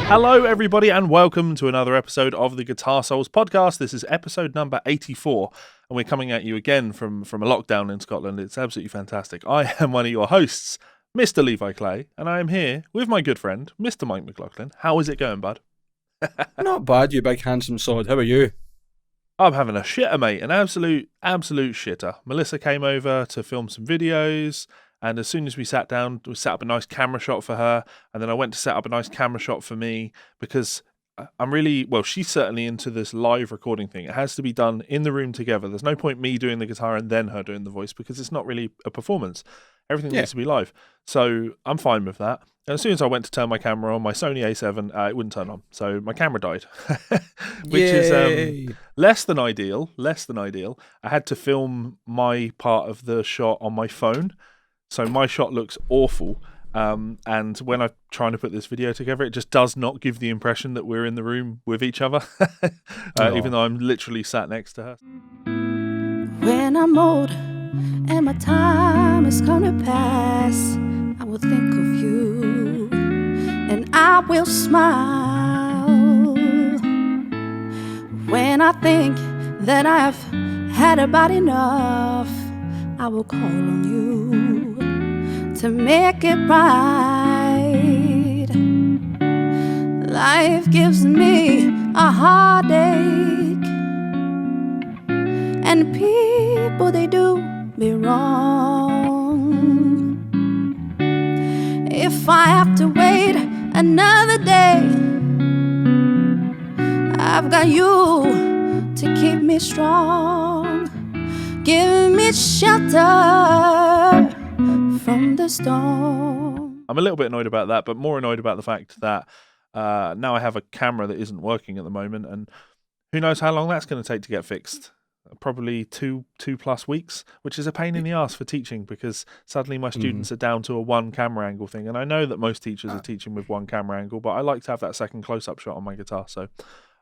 Hello, everybody, and welcome to another episode of the Guitar Souls podcast. This is episode number 84, and we're coming at you again from a lockdown in Scotland. It's absolutely fantastic. I am one of your hosts, Mr. Levi Clay, and I am here with my good friend, Mr. Mike McLaughlin. How is it going, bud? Not bad, you big handsome sod. How are you? I'm having a shitter, mate. An absolute shitter. Melissa came over to film some videos, and as soon as we sat down, we set up a nice camera shot for her, and then I went to set up a nice camera shot for me because I'm really, well, she's certainly into this live recording thing. It has to be done in the room together. There's no point me doing the guitar and then her doing the voice because it's not really a performance. Everything needs to be live. So I'm fine with that. And as soon as I went to turn my camera on, my Sony A7, it wouldn't turn on. So my camera died, which is less than ideal. I had to film my part of the shot on my phone. So my shot looks awful. And when I'm trying to put this video together, it just does not give the impression that we're in the room with each other, even though I'm literally sat next to her. When I'm old and my time is gonna pass, I will think of you and I will smile. When I think that I've had about enough, I will call on you to make it right. Life gives me a heartache, and people, they do me wrong. If I have to wait another day, I've got you to keep me strong. Give me shelter from the storm. I'm a little bit annoyed about that, but more annoyed about the fact that now I have a camera that isn't working at the moment, and who knows how long that's going to take to get fixed. Probably two plus weeks, which is a pain in the ass for teaching because suddenly my students are down to a one camera angle thing. And I know that most teachers are teaching with one camera angle, but I like to have that second close-up shot on my guitar. So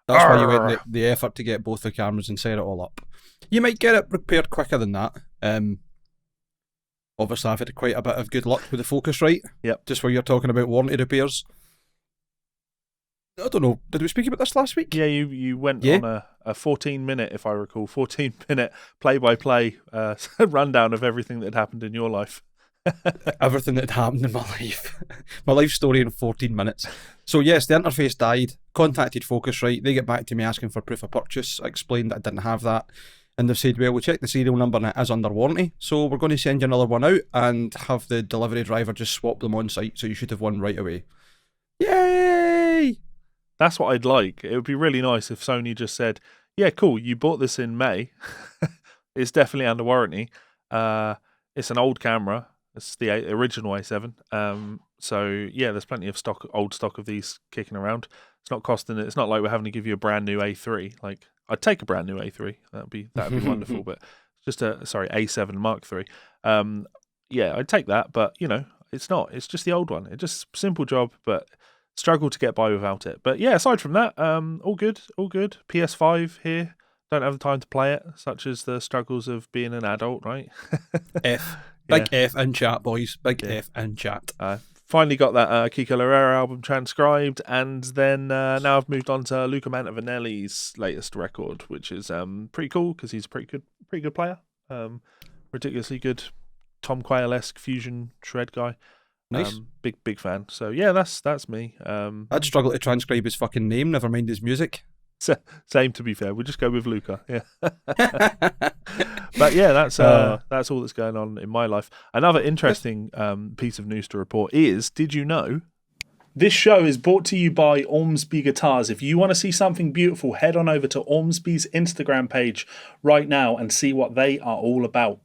that's why you went the effort to get both the cameras and set it all up. You might get it repaired quicker than that. Obviously, I've had quite a bit of good luck with the Focusrite. Yep. Just where you're talking about warranty repairs. I don't know. Did we speak about this last week? Yeah, you went on a 14-minute, if I recall, 14-minute play-by-play rundown of everything that had happened in your life. Everything that happened in my life. My life story in 14 minutes. So yes, the interface died. Contacted Focusrite. They get back to me asking for proof of purchase. I explained that I didn't have that. And they've said, well, we'll check the serial number and it is under warranty. So we're going to send you another one out and have the delivery driver just swap them on site. So you should have one right away. Yay! That's what I'd like. It would be really nice if Sony just said, yeah, cool, you bought this in May. It's definitely under warranty. It's an old camera. It's the original A7. So, yeah, there's plenty of old stock of these kicking around. It's not costing it. It's not like we're having to give you a brand new A3. Like, I'd take a brand new A3. That'd be wonderful. But just A7 Mark III. Yeah, I'd take that. But, you know, it's not. It's just the old one. It's just a simple job, but struggle to get by without it. But yeah, aside from that, all good. PS5 here. Don't have the time to play it, such as the struggles of being an adult, right? Big F in chat, boys. Big F in chat. Finally got that Kiko Loureiro album transcribed, and then now I've moved on to Luca Mantovanielli's latest record, which is pretty cool because he's a pretty good player. Ridiculously good Tom Quayle-esque fusion shred guy. Nice. Big fan. So yeah, that's me. I'd struggle to transcribe his fucking name, never mind his music. Same, to be fair. We'll just go with Luca. Yeah. But yeah, that's all that's going on in my life. Another interesting piece of news to report is, did you know? This show is brought to you by Ormsby Guitars. If you want to see something beautiful, head on over to Ormsby's Instagram page right now and see what they are all about.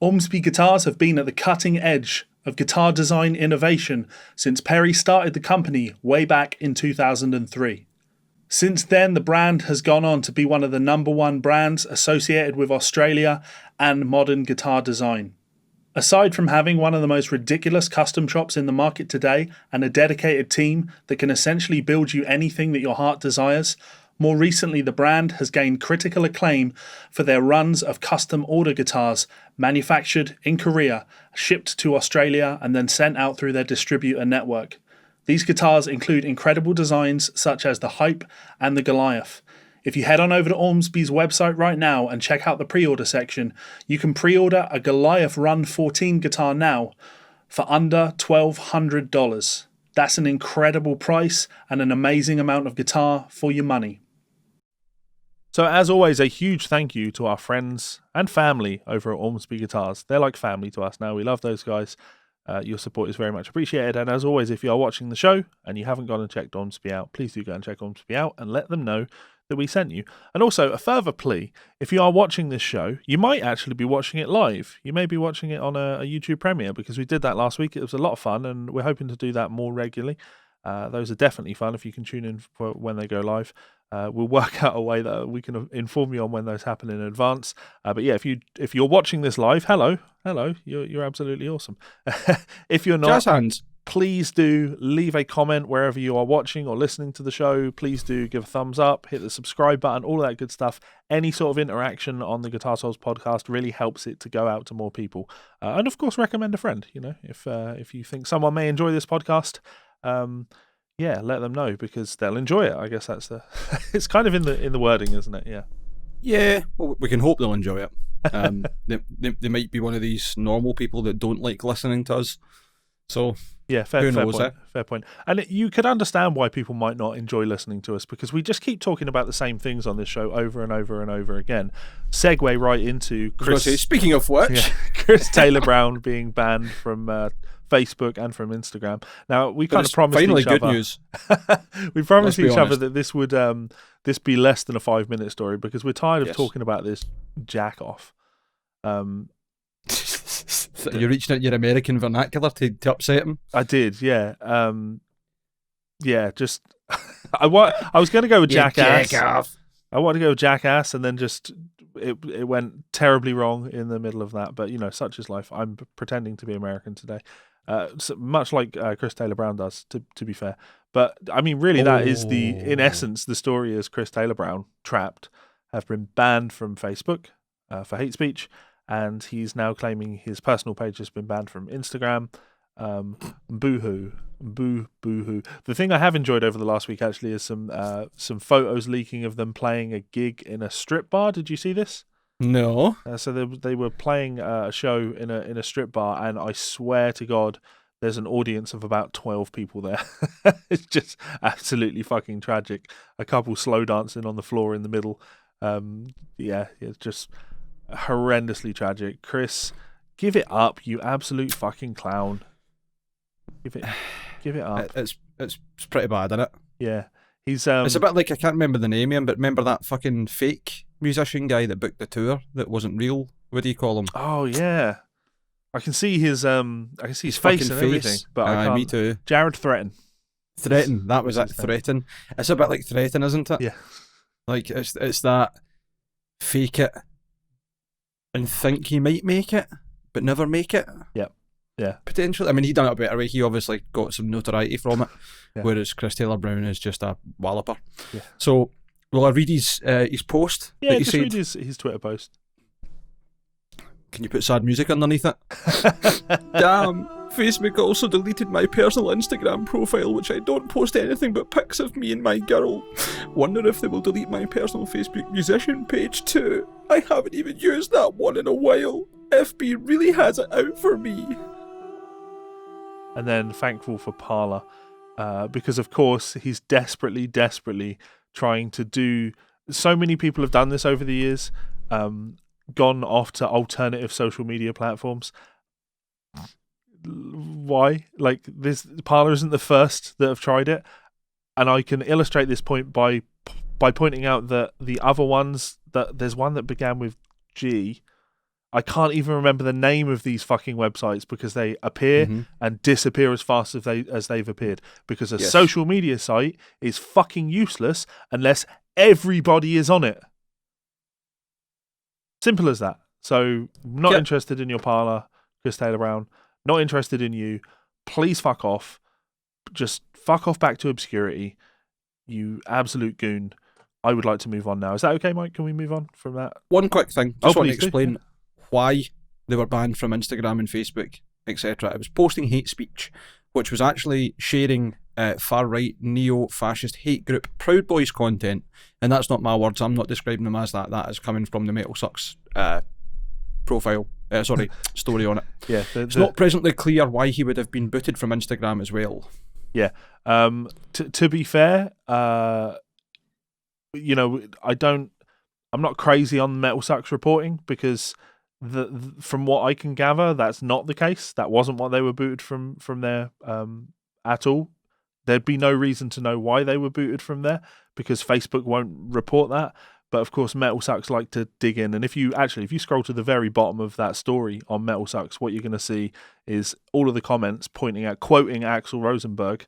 Ormsby Guitars have been at the cutting edge of guitar design innovation since Perry started the company way back in 2003. Since then, the brand has gone on to be one of the #1 brands associated with Australia and modern guitar design. Aside from having one of the most ridiculous custom shops in the market today and a dedicated team that can essentially build you anything that your heart desires, more recently the brand has gained critical acclaim for their runs of custom order guitars manufactured in Korea, shipped to Australia and then sent out through their distributor network. These guitars include incredible designs such as the Hype and the Goliath. If you head on over to Ormsby's website right now and check out the pre-order section, you can pre-order a Goliath Run 14 guitar now for under $1,200. That's an incredible price and an amazing amount of guitar for your money. So as always, a huge thank you to our friends and family over at Ormsby Guitars. They're like family to us now. We love those guys. Your support is very much appreciated. And as always, if you are watching the show and you haven't gone and checked Ormsby out, please do go and check Ormsby out and let them know that we sent you. And also, a further plea, if you are watching this show, you might actually be watching it live. You may be watching it on a YouTube premiere, because we did that last week. It was a lot of fun, and we're hoping to do that more regularly. Those are definitely fun if you can tune in for when they go live. We'll work out a way that we can inform you on when those happen in advance. But yeah, if you're watching this live, hello, you're absolutely awesome. If you're not, jazz hands. Please do leave a comment wherever you are watching or listening to the show. Please do give a thumbs up, hit the subscribe button, all that good stuff. Any sort of interaction on the Guitar Souls podcast really helps it to go out to more people. And of course, recommend a friend. You know, if you think someone may enjoy this podcast, yeah, let them know, because they'll enjoy it. I guess that's the. It's kind of in the wording, isn't it? Yeah. Yeah. Well, we can hope they'll enjoy it. They might be one of these normal people that don't like listening to us. So yeah, fair point. And you could understand why people might not enjoy listening to us, because we just keep talking about the same things on this show over and over and over again. Segue right into Chris. Speaking of which, Chris Taylor Brown being banned from Facebook and from Instagram. Now we kind of promised finally each good other. News. We promised each other honest. that this would this be less than a 5-minute story, because we're tired of talking about this jack off. You're reaching out your American vernacular to upset him. I did, yeah. Just I was going to go with jackass. Jack off. I wanted to go with jackass, and then just it went terribly wrong in the middle of that. But you know, such is life. I'm pretending to be American today, so much like Chris Taylor Brown does. To be fair, but I mean, really, that is in essence the story. Is Chris Taylor Brown trapped, have been banned from Facebook for hate speech. And he's now claiming his personal page has been banned from Instagram. Boo-hoo. Boo-hoo. The thing I have enjoyed over the last week actually is some photos leaking of them playing a gig in a strip bar. Did you see this? No. So they were playing a show in a strip bar, and I swear to God, there's an audience of about 12 people there. It's just absolutely fucking tragic. A couple slow dancing on the floor in the middle. Yeah, it's just horrendously tragic. Chris, give it up, you absolute fucking clown. Give it up. It's pretty bad, isn't it? Yeah. He's it's a bit like, I can't remember the name of him, but remember that fucking fake musician guy that booked the tour that wasn't real? What do you call him? Oh yeah. I can see his face and everything, but I can't. Me too. Jared Threaten. That was it. Threaten. It's a bit like Threaten, isn't it? Yeah. Like it's that fake it and think he might make it, but never make it. Yep. Yeah. Potentially. I mean, he done it a better way. He obviously got some notoriety from it, whereas Chris Taylor Brown is just a walloper. Yeah. So, will I read his post? Yeah, just read his Twitter post. Can you put sad music underneath it? Damn, Facebook also deleted my personal Instagram profile, which I don't post anything but pics of me and my girl. Wonder if they will delete my personal Facebook musician page too. I haven't even used that one in a while. FB really has it out for me. And then thankful for Parler, because of course he's desperately trying to do. So many people have done this over the years. Gone off to alternative social media platforms. Why? Like, this Parler isn't the first that have tried it, and I can illustrate this point by pointing out that the other ones, that there's one that began with G. I can't even remember the name of these fucking websites, because they appear and disappear as fast as they've appeared, because a social media site is fucking useless unless everybody is on it. Simple as that. So, not interested in your Parler, Chris Taylor Brown. Not interested in you. Please fuck off. Just fuck off back to obscurity. You absolute goon. I would like to move on now. Is that okay, Mike? Can we move on from that? One quick thing. Just want to please explain why they were banned from Instagram and Facebook, etc. It was posting hate speech which was actually sharing far-right neo-fascist hate group Proud Boys content. And that's not my words. I'm not describing them as that. That is coming from the Metal Sucks story on it. Yeah, it's not presently clear why he would have been booted from Instagram as well. Yeah. To be fair, you know, I'm not crazy on Metal Sucks reporting, because from what I can gather, that's not the case. That wasn't what they were booted from there at all. There'd be no reason to know why they were booted from there, because Facebook won't report that. But of course, Metal Sucks like to dig in, and if you scroll to the very bottom of that story on Metal Sucks, what you're going to see is all of the comments quoting Axl Rosenberg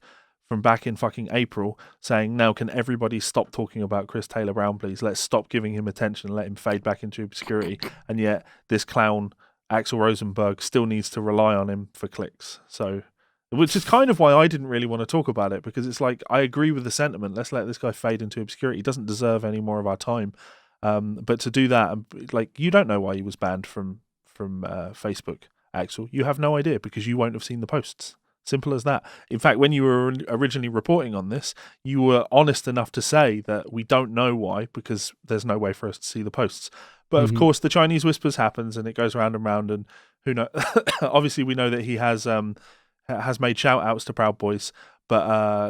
from back in fucking April, saying, "Now can everybody stop talking about Chris Taylor Brown, please? Let's stop giving him attention and let him fade back into obscurity." And yet this clown Axl Rosenberg still needs to rely on him for clicks. So, which is kind of why I didn't really want to talk about it, because it's like, I agree with the sentiment. Let's let this guy fade into obscurity. He doesn't deserve any more of our time. But to do that, like, you don't know why he was banned from Facebook, Axel. You have no idea, because you won't have seen the posts. Simple as that. In fact, when you were originally reporting on this, you were honest enough to say that we don't know why, because there's no way for us to see the posts. But of course, the Chinese whispers happens, and it goes round and round, and who knows? Obviously, we know that he has made shout outs to Proud Boys, but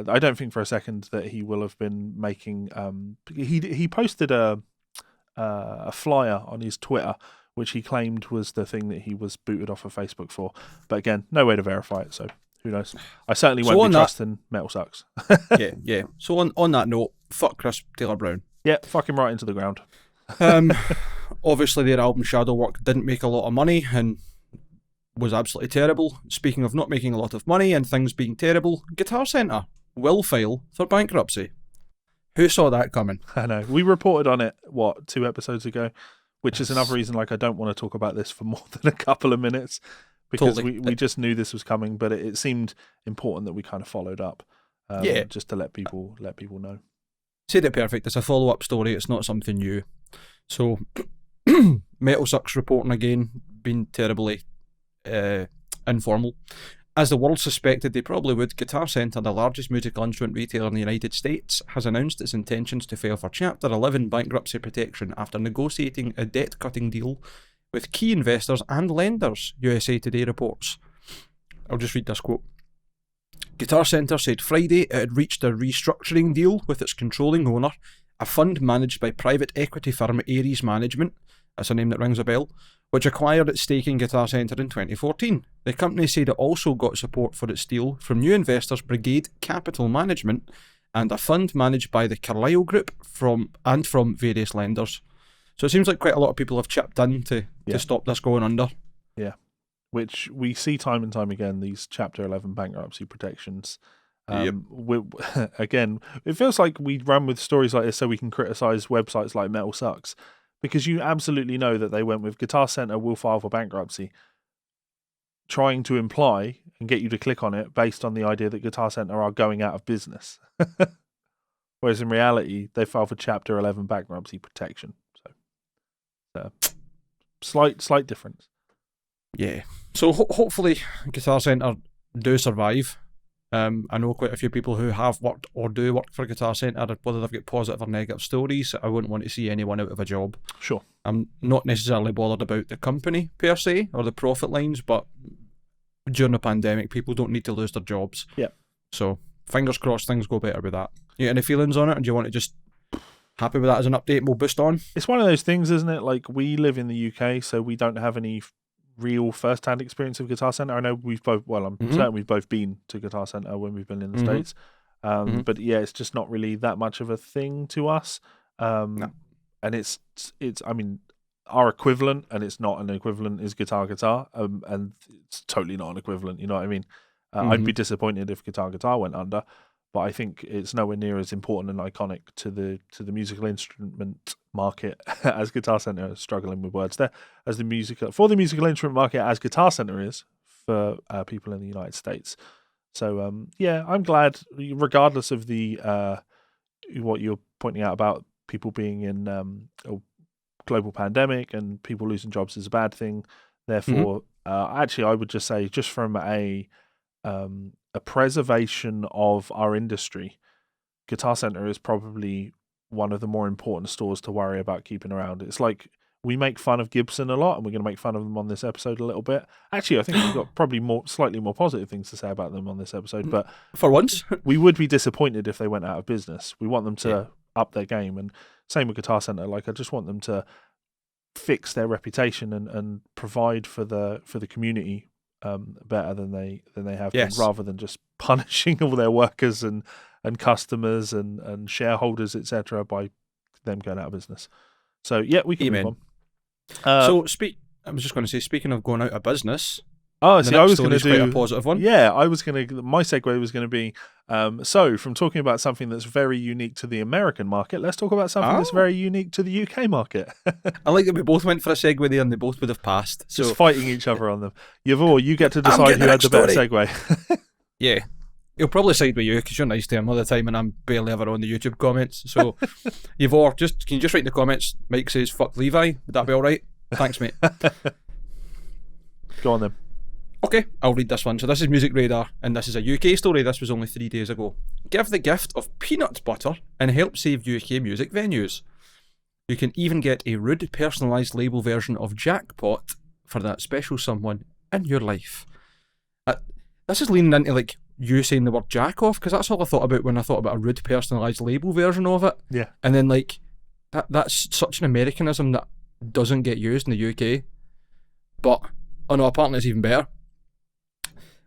I don't think for a second that he will have been making. He posted a flyer on his Twitter, which he claimed was the thing that he was booted off of Facebook for. But again, no way to verify it, so who knows? I certainly won't be trusting Metal Sucks. yeah. So on that note, fuck Chris Taylor Brown. Yeah, fuck him right into the ground. Obviously, their album Shadow Work didn't make a lot of money and was absolutely terrible. Speaking of not making a lot of money and things being terrible, Guitar Center will file for bankruptcy. Who saw that coming? I know. We reported on it, 2 episodes ago, which is another reason like I don't want to talk about this for more than a couple of minutes, because Totally. we just knew this was coming, but it seemed important that we kind of followed up, just to let people know. Said it perfect. It's a follow-up story. It's not something new. So, Metal Sucks reporting again, been terribly informal. As the world suspected they probably would, Guitar Center, the largest musical instrument retailer in the United States, has announced its intentions to file for Chapter 11 bankruptcy protection after negotiating a debt-cutting deal with key investors and lenders, USA Today reports. I'll just read this quote. Guitar Center said Friday it had reached a restructuring deal with its controlling owner, a fund managed by private equity firm Ares Management, that's a name that rings a bell, which acquired its stake in Guitar Center in 2014. The company said it also got support for its deal from new investors Brigade Capital Management and a fund managed by the Carlyle Group from various lenders. So it seems like quite a lot of people have chipped in to stop this going under. Yeah. Which we see time and time again, these Chapter 11 bankruptcy protections. Again, it feels like we run with stories like this so we can criticise websites like Metal Sucks, because you absolutely know that they went with Guitar Center will file for bankruptcy, trying to imply and get you to click on it based on the idea that Guitar Center are going out of business. Whereas in reality, they filed for Chapter 11 bankruptcy protection. So, slight difference. Yeah. So hopefully Guitar Center do survive. I know quite a few people who have worked or do work for Guitar Center, whether they've got positive or negative stories. I wouldn't want to see anyone out of a job. Sure. I'm not necessarily bothered about the company per se or the profit lines, but during the pandemic, people don't need to lose their jobs. Yeah. So fingers crossed things go better with that. You got any feelings on it, or do you want to just happy with that as an update and we'll boost on? It's one of those things, isn't it? Like, we live in the UK, so we don't have any real first-hand experience of Guitar Center. I know we've both, I'm certain we've both been to Guitar Center when we've been in the States. But yeah, it's just not really that much of a thing to us. No. And it's I mean, our equivalent, and it's not an equivalent, is Guitar, and it's totally not an equivalent, you know what I mean? I'd be disappointed if Guitar went under, but I think it's nowhere near as important and iconic to the musical instrument market as Guitar Center is struggling with words there, for the musical instrument market as Guitar Center is for people in the United States. So yeah, I'm glad, regardless of the what you're pointing out about people being in a global pandemic and people losing jobs is a bad thing. Therefore, actually, I would just say, just from a a preservation of our industry, Guitar Center is probably one of the more important stores to worry about keeping around. It's like we make fun of Gibson a lot, and we're going to make fun of them on this episode a little bit. Actually, I think we've got probably slightly more positive things to say about them on this episode, but For once. we would be disappointed if they went out of business. We want them to up their game, and same with Guitar Center. Like, I just want them to fix their reputation and provide for the community better than they have been, rather than just punishing all their workers and customers and shareholders, etc., by them going out of business. So yeah, we can move on. I was just going to say, speaking of going out of business. Oh, see, I was going to do a positive one. Yeah, my segue was going to be so from talking about something that's very unique to the American market, let's talk about something that's very unique to the UK market. I like that we both went for a segue there and they both would have passed. Just fighting each other on them. You get to decide who had the better segue. Yeah. He'll probably side with you because you're nice to him all the time and I'm barely ever on the YouTube comments. So, can you just write in the comments, Mike says, fuck Levi? Would that be alright? Thanks, mate. Go on then. Okay, I'll read this one. So this is Music Radar, and this is a UK story. This was only 3 days ago. Give the gift of peanut butter and help save UK music venues. You can even get a rude personalised label version of Jackpot for that special someone in your life. This is leaning into like you saying the word jack off, because that's all I thought about when I thought about a rude personalised label version of it. Yeah. And then like that's such an Americanism that doesn't get used in the UK. But apparently it's even better.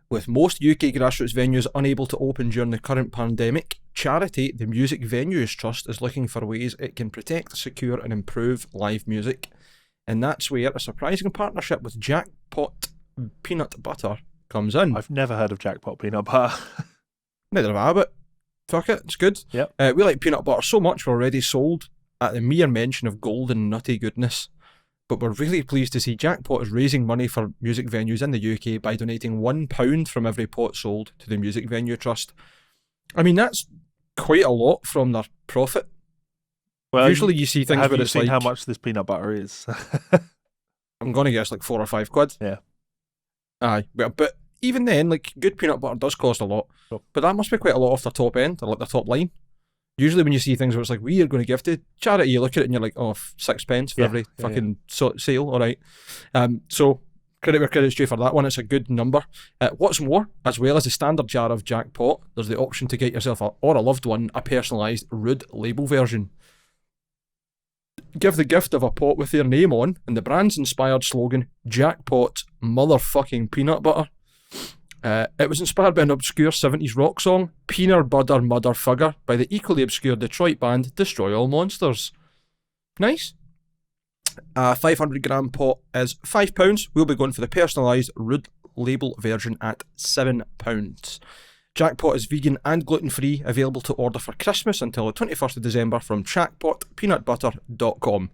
With most UK grassroots venues unable to open during the current pandemic, charity the Music Venues Trust is looking for ways it can protect, secure and improve live music. And that's where a surprising partnership with Jackpot Peanut Butter comes in. I've never heard of Jackpot Peanut Butter. Neither have I, but fuck it, it's good. Yep. We like peanut butter so much we're already sold at the mere mention of golden nutty goodness. But we're really pleased to see Jackpot is raising money for music venues in the UK by donating £1 from every pot sold to the Music Venue Trust. I mean, that's quite a lot from their profit. Well, usually you see things where it's like... Have you seen how much this peanut butter is? I'm going to guess like 4 or 5 quid. Yeah. Aye, but even then, like, good peanut butter does cost a lot. Sure. But that must be quite a lot off the top end, or like the top line. Usually when you see things where it's like, we are going to give to charity, you look at it and you're like, oh, 6 pence for every fucking sale, alright. So, credit where credit's due for that one, it's a good number. What's more, as well as the standard jar of Jackpot, there's the option to get yourself or a loved one a personalised rude label version. Give the gift of a pot with their name on and the brand's inspired slogan, Jackpot Motherfucking Peanut Butter. It was inspired by an obscure 70s rock song, Peanut Butter Motherfucker, by the equally obscure Detroit band Destroy All Monsters. Nice. A 500 gram pot is £5. We'll be going for the personalised rude label version at £7. Jackpot is vegan and gluten-free, available to order for Christmas until the 21st of December from jackpotpeanutbutter.com.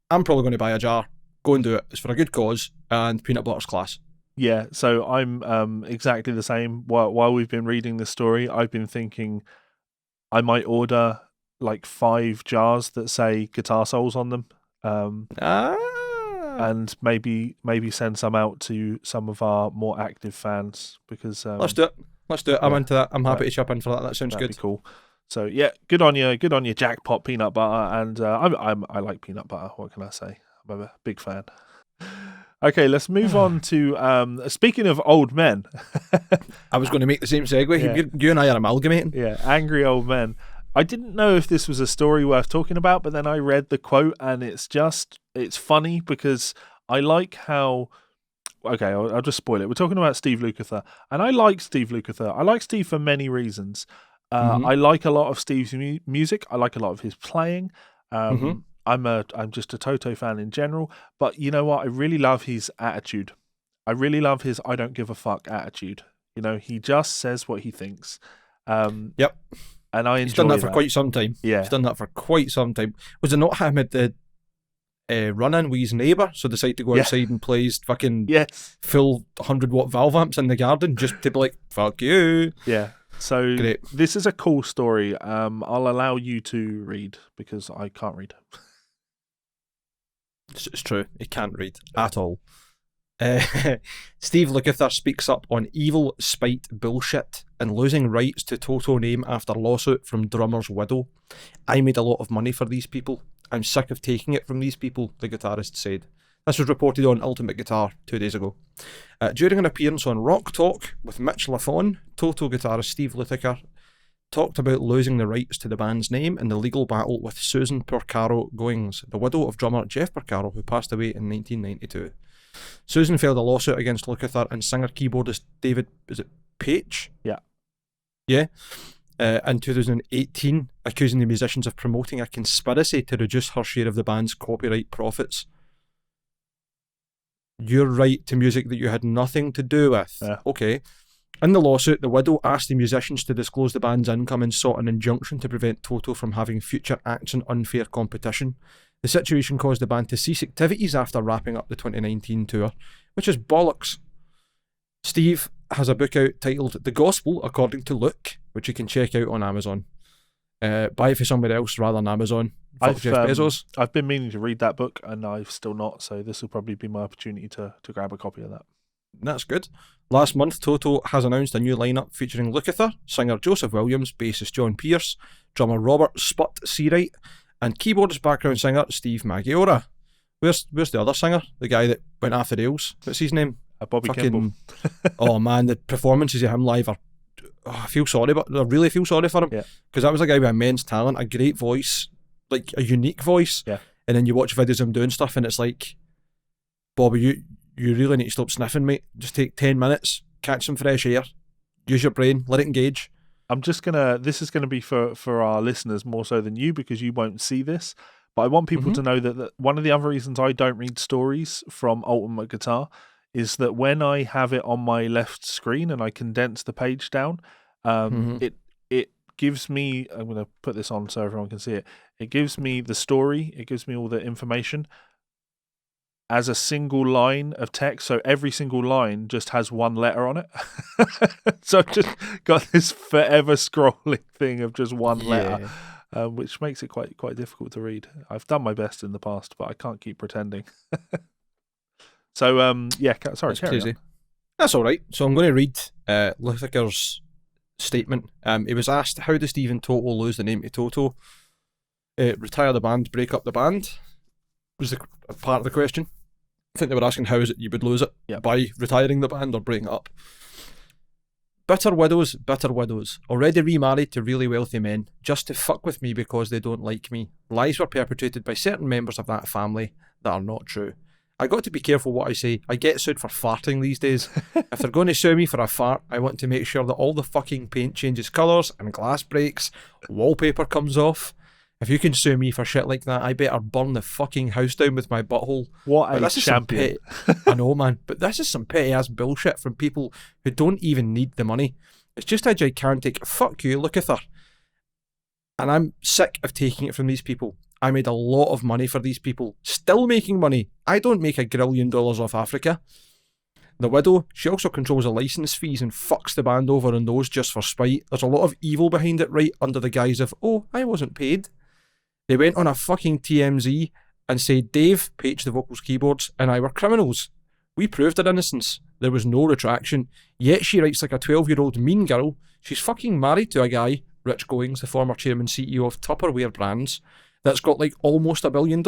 I'm probably going to buy a jar. Go and do it. It's for a good cause, and peanut butter's class. Yeah, so I'm exactly the same. While we've been reading this story, I've been thinking I might order like 5 jars that say Guitar Souls on them, and maybe send some out to some of our more active fans, because Let's do it. I'm into that. I'm happy to chip in for that. That sounds good. Be cool. So yeah, good on you, Jackpot Peanut Butter, and I like peanut butter. What can I say? I'm a big fan. Okay, let's move on to speaking of old men. I was going to make the same segue. Yeah. You and I are amalgamating. Yeah, angry old men. I didn't know if this was a story worth talking about, but then I read the quote and it's funny because I like how... Okay, I'll just spoil it. We're talking about Steve Lukather, and I like Steve Lukather. I like Steve for many reasons. I like a lot of Steve's music. I like a lot of his playing. I'm just a Toto fan in general, but you know what? I really love his attitude. I really love his I don't give a fuck attitude. You know, he just says what he thinks. Yep. And I enjoy He's done that for quite some time. Yeah. He's done that for quite some time. Was it not him at the run-in with his neighbour, so decided to go outside and play his fucking full 100-watt valve amps in the garden just to be like, fuck you. Yeah. So great. This is a cool story. I'll allow you to read because I can't read. It's true. He can't read at all. Steve Lukather speaks up on evil spite bullshit and losing rights to Toto name after lawsuit from drummer's widow. I made a lot of money for these people. I'm sick of taking it from these people, the guitarist said. This was reported on Ultimate Guitar 2 days ago. During an appearance on Rock Talk with Mitch Lafon, Toto guitarist Steve Lukather talked about losing the rights to the band's name in the legal battle with Susan Porcaro Goings, the widow of drummer Jeff Porcaro, who passed away in 1992. Susan filed a lawsuit against Lukather and singer-keyboardist David, is it Page? Yeah. Yeah. In 2018, accusing the musicians of promoting a conspiracy to reduce her share of the band's copyright profits. Your right to music that you had nothing to do with. Yeah. Okay. In the lawsuit, the widow asked the musicians to disclose the band's income and sought an injunction to prevent Toto from having future acts in unfair competition. The situation caused the band to cease activities after wrapping up the 2019 tour, which is bollocks. Steve has a book out titled The Gospel According to Luke, which you can check out on Amazon. Buy it for somebody else rather than Amazon. Fuck Jeff Bezos. I've been meaning to read that book and I've still not, so this will probably be my opportunity to grab a copy of that. That's good. Last month, Toto has announced a new lineup featuring Lukather, singer Joseph Williams, bassist John Pierce, drummer Robert Sput Seawright, and keyboardist background singer Steve Maggiora. Where's the other singer? The guy that went off the rails? What's his name? Bobby Kimball. Oh man, the performances of him live are... I feel sorry, but I really feel sorry for him. Yeah. Because that was a guy with immense talent, a great voice, like a unique voice. Yeah. And then you watch videos of him doing stuff and it's like, Bobby, you really need to stop sniffing, mate. Just take 10 minutes, catch some fresh air, use your brain, let it engage. This is gonna be for our listeners more so than you, because you won't see this, but I want people to know that one of the other reasons I don't read stories from Ultimate Guitar is that when I have it on my left screen and I condense the page down, it gives me, I'm going to put this on so everyone can see it, it gives me the story, it gives me all the information as a single line of text, so every single line just has one letter on it. So I've just got this forever scrolling thing of just one letter, which makes it quite difficult to read. I've done my best in the past, but I can't keep pretending. So, sorry, that's crazy. That's all right. So I'm going to read Lukather's statement. He was asked, how does Steve and Toto lose the name to Toto? Retire the band, break up the band, was the part of the question. I think they were asking how is it you would lose it, by retiring the band or breaking it up. Bitter widows, already remarried to really wealthy men, just to fuck with me because they don't like me. Lies were perpetrated by certain members of that family that are not true. I got to be careful what I say. I get sued for farting these days. If they're going to sue me for a fart, I want to make sure that all the fucking paint changes colours and glass breaks, wallpaper comes off. If you can sue me for shit like that, I better burn the fucking house down with my butthole. What a champion. I know, man, but this is some petty ass bullshit from people who don't even need the money. It's just a gigantic fuck you, Lukather. And I'm sick of taking it from these people. I made a lot of money for these people. Still making money. I don't make $1 grillion off Africa. The widow, she also controls the licence fees and fucks the band over on those just for spite. There's a lot of evil behind it, right under the guise of, oh, I wasn't paid. They went on a fucking TMZ and said Dave, Page the vocals keyboards, and I were criminals. We proved her innocence. There was no retraction. Yet she writes like a 12-year-old mean girl. She's fucking married to a guy, Rich Goings, the former chairman CEO of Tupperware Brands, that's got like almost $1 billion.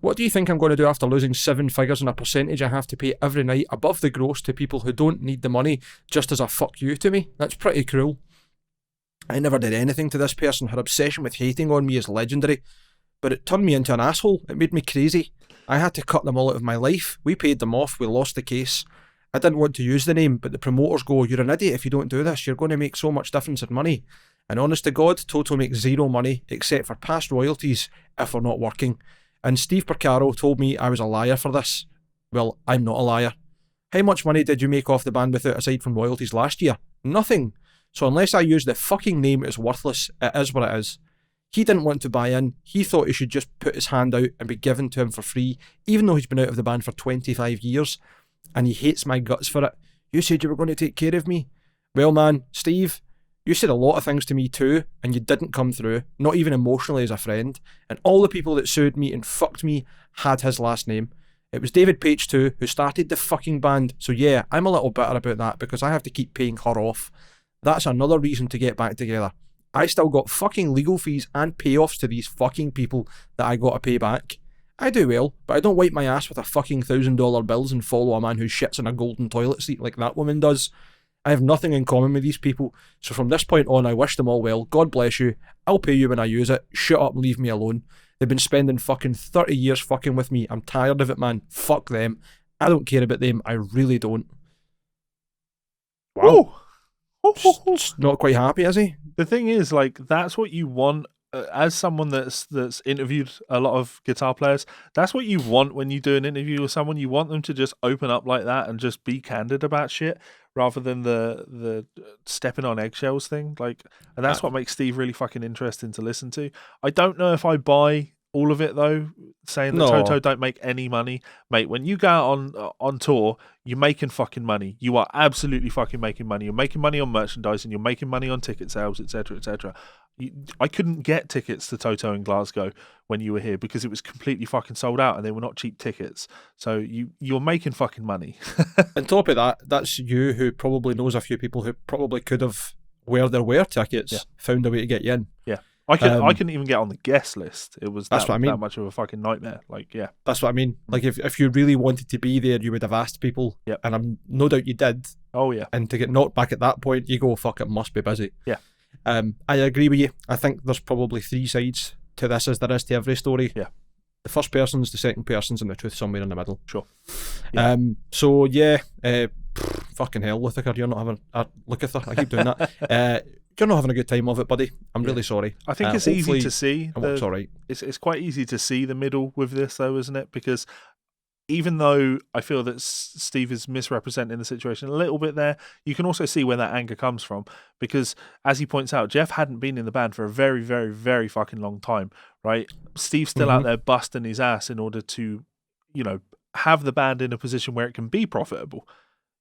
What do you think I'm going to do after losing 7 figures in a percentage I have to pay every night above the gross to people who don't need the money just as a fuck you to me? That's pretty cruel. I never did anything to this person. Her obsession with hating on me is legendary, but it turned me into an asshole. It made me crazy. I had to cut them all out of my life. We paid them off. We lost the case. I didn't want to use the name, but the promoters go, you're an idiot if you don't do this. You're going to make so much difference in money. And honest to God, Toto makes zero money except for past royalties if we're not working. And Steve Porcaro told me I was a liar for this. Well, I'm not a liar. How much money did you make off the band without aside from royalties last year? Nothing. So unless I use the fucking name, it's worthless. It is what it is. He didn't want to buy in. He thought he should just put his hand out and be given to him for free, even though he's been out of the band for 25 years. And he hates my guts for it. You said you were going to take care of me. Well, man, Steve, you said a lot of things to me too, and you didn't come through, not even emotionally as a friend. And all the people that sued me and fucked me had his last name. It was David Page too who started the fucking band. So yeah, I'm a little bitter about that because I have to keep paying her off. That's another reason to get back together. I still got fucking legal fees and payoffs to these fucking people that I got to pay back. I do well, but I don't wipe my ass with a fucking $1,000 bills and follow a man who shits in a golden toilet seat like that woman does. I have nothing in common with these people, so from this point on I wish them all well. God bless you. I'll pay you when I use it. Shut up and leave me alone. They've been spending fucking 30 years fucking with me. I'm tired of it, man. Fuck them. I don't care about them. I really don't. Wow. Just not quite happy, is he? The thing is, like, that's what you want. As someone that's interviewed a lot of guitar players, that's what you want when you do an interview with someone. You want them to just open up like that and just be candid about shit, rather than the stepping on eggshells thing. Like, and that's what makes Steve really fucking interesting to listen to. I don't know if I buy all of it though, saying that Toto don't make any money. Mate, when you go out on tour, you're making fucking money. You are absolutely fucking making money. You're making money on merchandise and you're making money on ticket sales, etc., etc. I couldn't get tickets to Toto in Glasgow when you were here because it was completely fucking sold out and they were not cheap tickets. So you're making fucking money. On top of that, that's you who probably knows a few people who probably could have, where there were tickets, found a way to get you in. Yeah. I couldn't even get on the guest list. It was that's what I mean. That much of a fucking nightmare. Like, yeah. That's what I mean. Like, if you really wanted to be there, you would have asked people. Yep. And I'm no doubt you did. Oh, yeah. And to get knocked back at that point, you go, fuck, it must be busy. Yeah. I agree with you. I think there's probably three sides to this as there is to every story. Yeah. The first person's, the second person's, and the truth somewhere in the middle. Sure. Yeah. So, yeah, fucking hell, Lukather, you're not having... Lukather, I keep doing that. You're not having a good time of it, buddy. I'm really sorry. I think it's easy to see. It's all right. It's quite easy to see the middle with this, though, isn't it? Because even though I feel that Steve is misrepresenting the situation a little bit there, you can also see where that anger comes from. Because, as he points out, Jeff hadn't been in the band for a very, very, very fucking long time, right? Steve's still out there busting his ass in order to, have the band in a position where it can be profitable.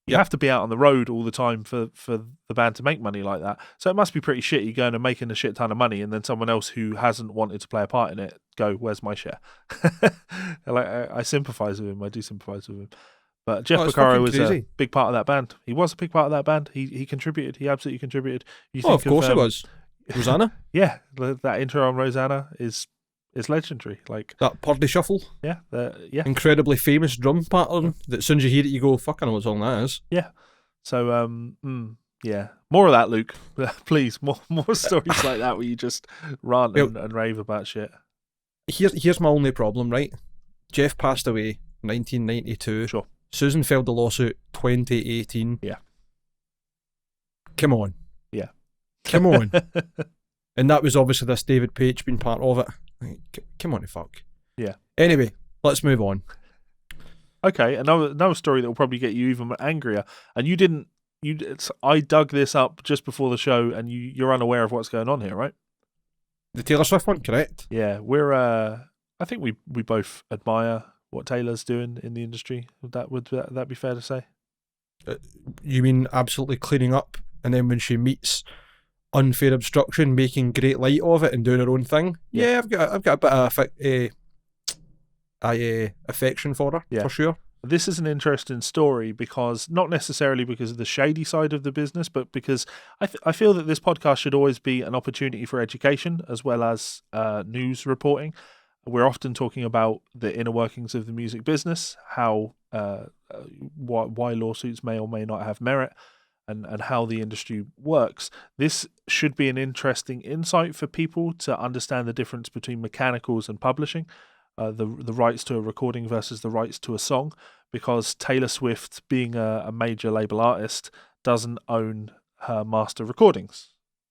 You have to be out on the road all the time for the band to make money like that. So it must be pretty shitty going and making a shit ton of money and then someone else who hasn't wanted to play a part in it go, where's my share? I sympathise with him. I do sympathise with him. But Jeff Porcaro was a big part of that band. He was a big part of that band. He contributed. He absolutely contributed. Of course he was. Rosanna? Yeah, that intro on Rosanna is legendary. Like that Purdy Shuffle. Yeah. Incredibly famous drum pattern that as soon as you hear it, you go, fuck, I know what song that is. Yeah. So, yeah. More of that, Luke. Please, more stories like that where you just rant and rave about shit. Here's my only problem, right? Jeff passed away 1992. Sure. Susan filed the lawsuit 2018. Yeah. Come on. Yeah. Come on. And that was obviously this David Page being part of it. Come on, fuck. Yeah. Anyway, let's move on. Okay, another story that will probably get you even angrier. And I dug this up just before the show, and you're unaware of what's going on here, right? The Taylor Swift one, correct? Yeah, we're. I think we both admire what Taylor's doing in the industry. Would that be fair to say? You mean absolutely cleaning up, and then when she meets unfair obstruction, making great light of it and doing her own thing? Yeah, I've got a bit of affection for her, for sure. This is an interesting story because not necessarily because of the shady side of the business, but because I feel that this podcast should always be an opportunity for education as well as news reporting. We're often talking about the inner workings of the music business, how why lawsuits may or may not have merit, and how the industry works. This should be an interesting insight for people to understand the difference between mechanicals and publishing. The rights to a recording versus the rights to a song, because Taylor Swift, being a major label artist, doesn't own her master recordings.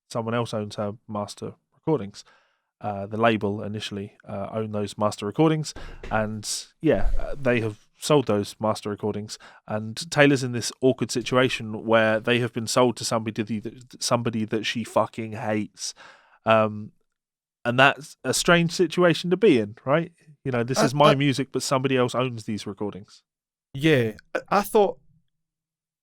Someone else owns her master recordings. The label initially owned those master recordings, and they have sold those master recordings. And Taylor's in this awkward situation where they have been sold to somebody that she fucking hates. And that's a strange situation to be in, right? This is my music, but somebody else owns these recordings. Yeah, I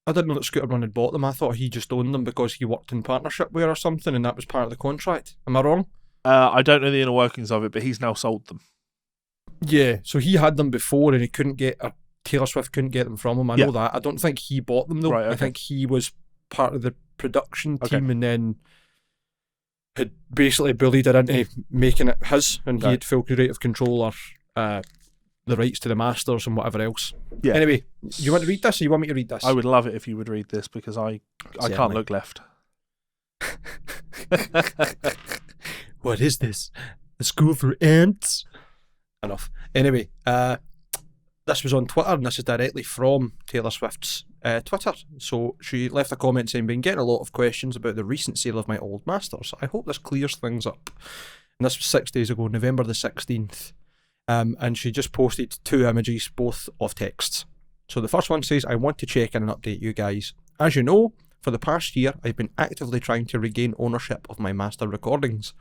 didn't know that Scooter Run had bought them. I thought he just owned them because he worked in partnership with her or something, and that was part of the contract. Am I wrong? I don't know the inner workings of it, but he's now sold them. Yeah, so he had them before and he couldn't get, or Taylor Swift couldn't get them from him. I know that. I don't think he bought them though. Right, okay. I think he was part of the production team and then had basically bullied her into making it his, and he had full creative control or the rights to the masters and whatever else. Yeah. Anyway, you want to read this or you want me to read this? I would love it if you would read this because I can't look left. What is this? A school for ants? Enough. Anyway, this was on Twitter and this is directly from Taylor Swift's Twitter. So she left a comment saying, been getting a lot of questions about the recent sale of my old masters. I hope this clears things up. And this was 6 days ago, November the 16th. And she just posted 2 images, both of texts. So the first one says, I want to check in and update you guys. As you know, for the past year, I've been actively trying to regain ownership of my master recordings.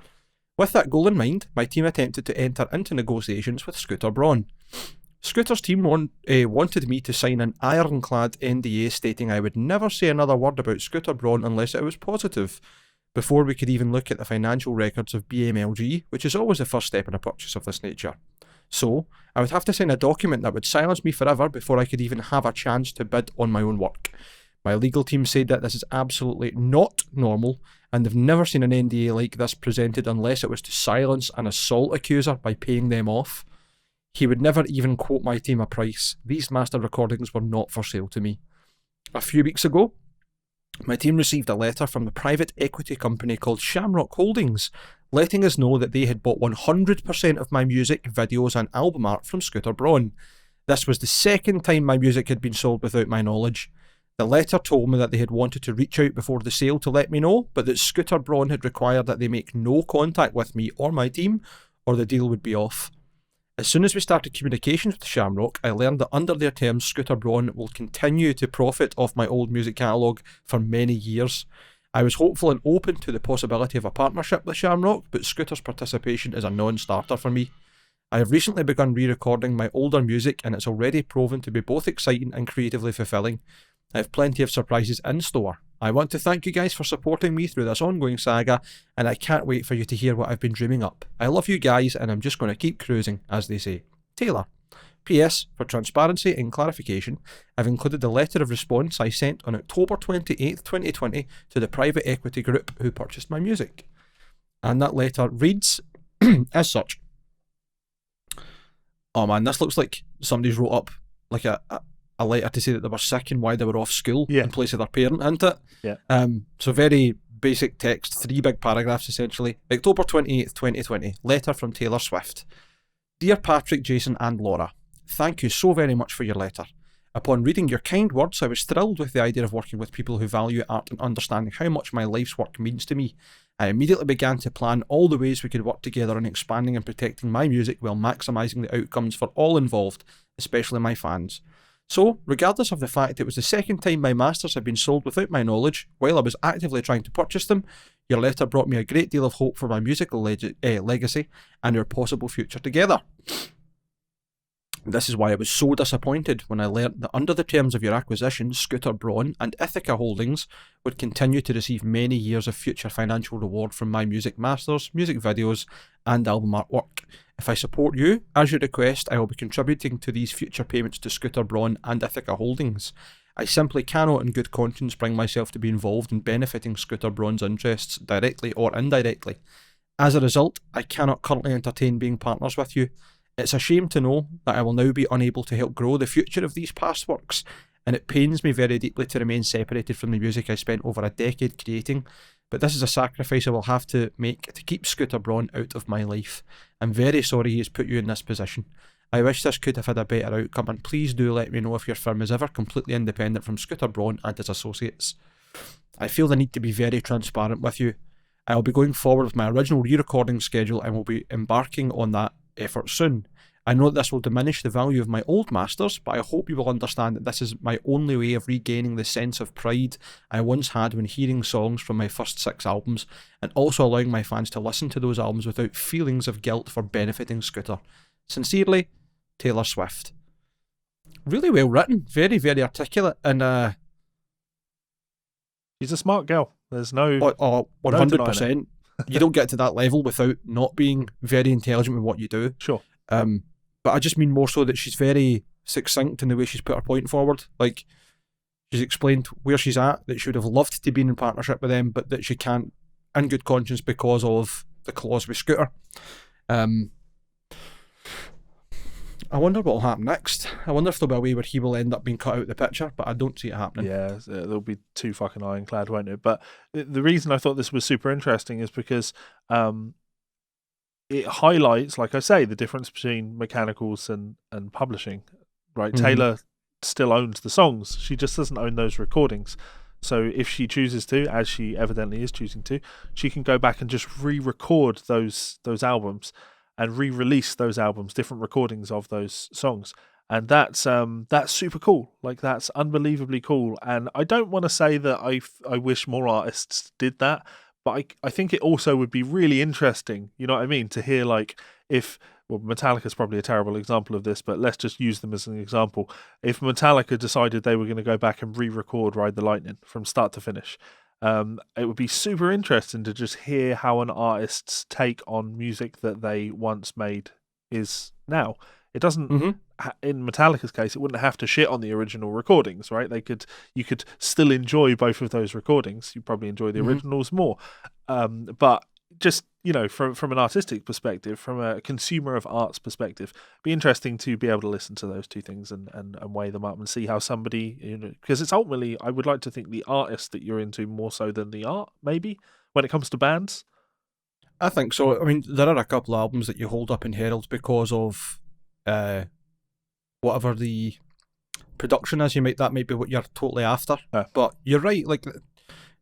With that goal in mind, my team attempted to enter into negotiations with Scooter Braun. Scooter's team wanted me to sign an ironclad NDA stating I would never say another word about Scooter Braun unless it was positive, before we could even look at the financial records of BMLG, which is always the first step in a purchase of this nature. So, I would have to sign a document that would silence me forever before I could even have a chance to bid on my own work. My legal team said that this is absolutely not normal, and they've never seen an NDA like this presented unless it was to silence an assault accuser by paying them off. He would never even quote my team a price. These master recordings were not for sale to me. A few weeks ago, my team received a letter from the private equity company called Shamrock Holdings, letting us know that they had bought 100% of my music, videos and album art from Scooter Braun. This was the second time my music had been sold without my knowledge. The letter told me that they had wanted to reach out before the sale to let me know, but that Scooter Braun had required that they make no contact with me or my team, or the deal would be off. As soon as we started communications with Shamrock, I learned that under their terms, Scooter Braun will continue to profit off my old music catalogue for many years. I was hopeful and open to the possibility of a partnership with Shamrock, but Scooter's participation is a non-starter for me. I have recently begun re-recording my older music and it's already proven to be both exciting and creatively fulfilling. I have plenty of surprises in store. I want to thank you guys for supporting me through this ongoing saga, and I can't wait for you to hear what I've been dreaming up. I love you guys, and I'm just going to keep cruising, as they say. Taylor. P.S. For transparency and clarification, I've included the letter of response I sent on October 28th, 2020 to the private equity group who purchased my music. And that letter reads as such. Oh man, this looks like somebody's wrote up like a letter to say that they were sick and why they were off school in place of their parent, isn't it? Yeah. So very basic text, 3 big paragraphs essentially. October 28th, 2020, letter from Taylor Swift. Dear Patrick, Jason and Laura, thank you so very much for your letter. Upon reading your kind words, I was thrilled with the idea of working with people who value art and understanding how much my life's work means to me. I immediately began to plan all the ways we could work together on expanding and protecting my music while maximising the outcomes for all involved, especially my fans. So, regardless of the fact it was the second time my masters had been sold without my knowledge, while I was actively trying to purchase them, your letter brought me a great deal of hope for my musical legacy and our possible future together. This is why I was so disappointed when I learnt that under the terms of your acquisition, Scooter Braun and Ithaca Holdings would continue to receive many years of future financial reward from my music masters, music videos and album artwork. If I support you, as you request, I will be contributing to these future payments to Scooter Braun and Ithaca Holdings. I simply cannot in good conscience bring myself to be involved in benefiting Scooter Braun's interests, directly or indirectly. As a result, I cannot currently entertain being partners with you. It's a shame to know that I will now be unable to help grow the future of these past works, and it pains me very deeply to remain separated from the music I spent over a decade creating, but this is a sacrifice I will have to make to keep Scooter Braun out of my life. I'm very sorry he has put you in this position. I wish this could have had a better outcome, and please do let me know if your firm is ever completely independent from Scooter Braun and his associates. I feel the need to be very transparent with you. I will be going forward with my original re-recording schedule and will be embarking on that effort soon. I know that this will diminish the value of my old masters, but I hope you will understand that this is my only way of regaining the sense of pride I once had when hearing songs from my first 6 albums, and also allowing my fans to listen to those albums without feelings of guilt for benefiting Scooter. Sincerely, Taylor Swift. Really well written, very, very articulate, and she's a smart girl. There's no 100%. You don't get to that level without not being very intelligent with what you do. Sure. But but I just mean more so that she's very succinct in the way she's put her point forward. Like, she's explained where she's at, that she would have loved to be in partnership with them, but that she can't in good conscience because of the clause with Scooter. I wonder what will happen next. I wonder if there'll be a way where he will end up being cut out of the picture, but I don't see it happening. Yeah, there'll be too fucking ironclad, won't it? But the reason I thought this was super interesting is because it highlights, like I say, the difference between mechanicals and publishing, right? Mhm. Taylor still owns the songs. She just doesn't own those recordings. So if she chooses to, as she evidently is choosing to, she can go back and just re-record those albums and re-release those albums, different recordings of those songs. And that's super cool. Like, that's unbelievably cool. And I don't want to say that I wish more artists did that, but I think it also would be really interesting, you know what I mean, to hear, like, if, well, Metallica's probably a terrible example of this, but let's just use them as an example. If Metallica decided they were going to go back and re-record Ride the Lightning from start to finish, it would be super interesting to just hear how an artist's take on music that they once made is now. It doesn't, in Metallica's case, it wouldn't have to shit on the original recordings, right? You could still enjoy both of those recordings. You probably enjoy the originals more, but just, you know, from an artistic perspective, from a consumer of arts perspective, it'd be interesting to be able to listen to those two things and weigh them up and see how somebody, you know, because it's ultimately, I would like to think, the artist that you're into more so than the art, maybe, when it comes to bands. I think so. I mean, there are a couple of albums that you hold up in heralds because of whatever the production is. That might be what you're totally after. But you're right, like,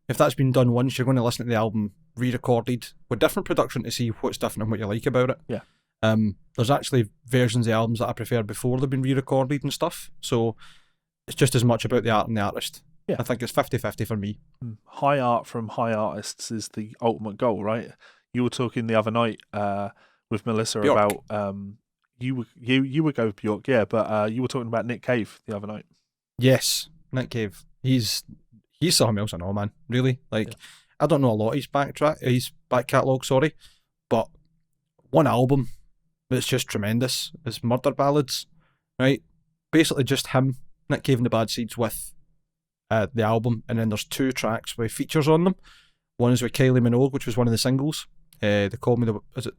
if that's been done once, you're going to listen to the album re-recorded with different production to see what's different and what you like about it. Yeah. There's actually versions of albums that I prefer before they've been re-recorded and stuff. So it's just as much about the art and the artist. Yeah. I think it's 50-50 for me. High art from high artists is the ultimate goal, right? You were talking the other night with Melissa Bjork. about you would go with Bjork, yeah, but you were talking about Nick Cave the other night. Yes, Nick Cave. He's something else I know, man. Really, like, I don't know a lot of his back catalogue, sorry, but one album that's just tremendous is Murder Ballads, right? Basically just him, Nick Cave and the Bad Seeds with the album, and then there's 2 tracks with features on them. One is with Kylie Minogue, which was one of the singles. They called me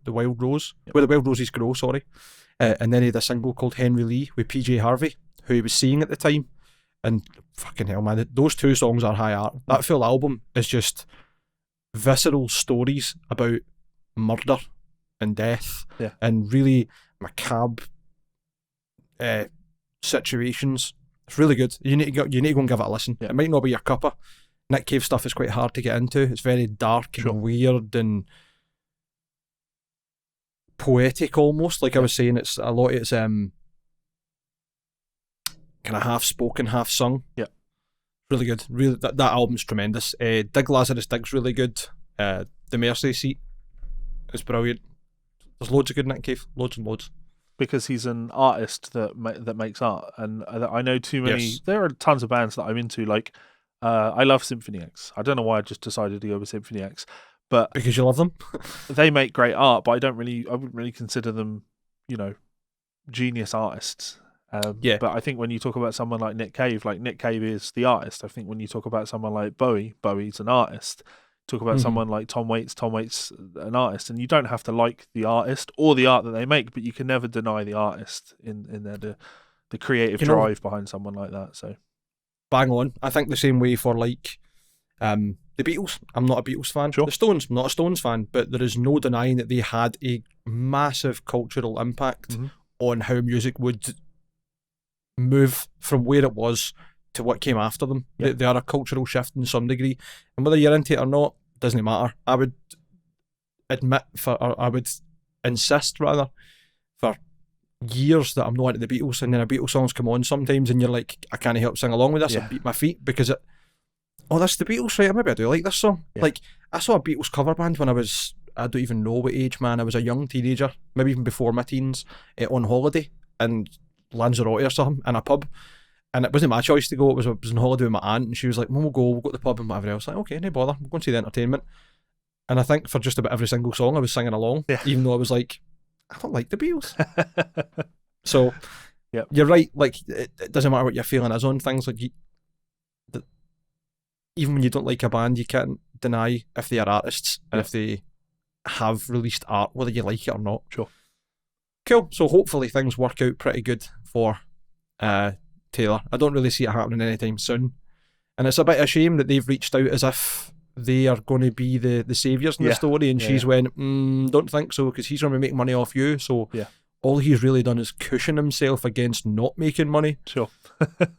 the Wild Rose, where the Wild Roses grow, sorry. And then he had a single called Henry Lee with PJ Harvey, who he was seeing at the time. And fucking hell, man, those 2 songs are high art. That full album is just visceral stories about murder and death, and really macabre situations. It's really good. You need to go and give it a listen. It might not be your cuppa. Nick Cave stuff is quite hard to get into. It's very dark and weird and poetic almost. Like I was saying, it's a lot. It's kind of half spoken, half sung. Yeah, really good. Really, that album's tremendous. Dig Lazarus Dig's really good. The Mercy Seat is brilliant. There's loads of good Nick Cave, loads and loads. Because he's an artist that makes art, and I know too many. Yes. There are tons of bands that I'm into. Like, I love Symphony X. I don't know why I just decided to go with Symphony X, but because you love them. They make great art, but I wouldn't really consider them, you know, genius artists. But I think when you talk about someone like Nick Cave is the artist. I think when you talk about someone like Bowie's an artist. Talk about someone like Tom Waits an artist, and you don't have to like the artist or the art that they make, but you can never deny the artist in the creative drive behind someone like that. So bang on. I think the same way for like the Beatles. I'm not a Beatles fan. Sure. The Stones, I'm not a Stones fan, but there is no denying that they had a massive cultural impact on how music would move from where it was to what came after them. They are a cultural shift in some degree, and whether you're into it or not doesn't matter. I would insist rather for years that I'm not into the Beatles, and then a Beatles song's come on sometimes and you're like, I can't help sing along with this. I beat my feet because that's the Beatles, right? Maybe I do like this song. Like, I saw a Beatles cover band when I don't even know what age, man. I was a young teenager, maybe even before my teens, on holiday in Lanzarote or something, in a pub. And it wasn't my choice to go. I was on holiday with my aunt, and she was like, "Mum, we'll go to the pub and whatever else." Like, okay, no bother. We'll go and see the entertainment. And I think for just about every single song, I was singing along, even though I was like, I don't like the Beatles. So, Yep. you're right. Like, it doesn't matter what you're feeling is on things. Like, even when you don't like a band, you can't deny if they are artists and if they have released art, whether you like it or not. Sure. Cool. So hopefully things work out pretty good for Taylor. I don't really see it happening anytime soon. And it's a bit of a shame that they've reached out as if they are going to be the saviours in the story, and she's went, don't think so, because he's going to make money off you. So all he's really done is cushion himself against not making money. Sure.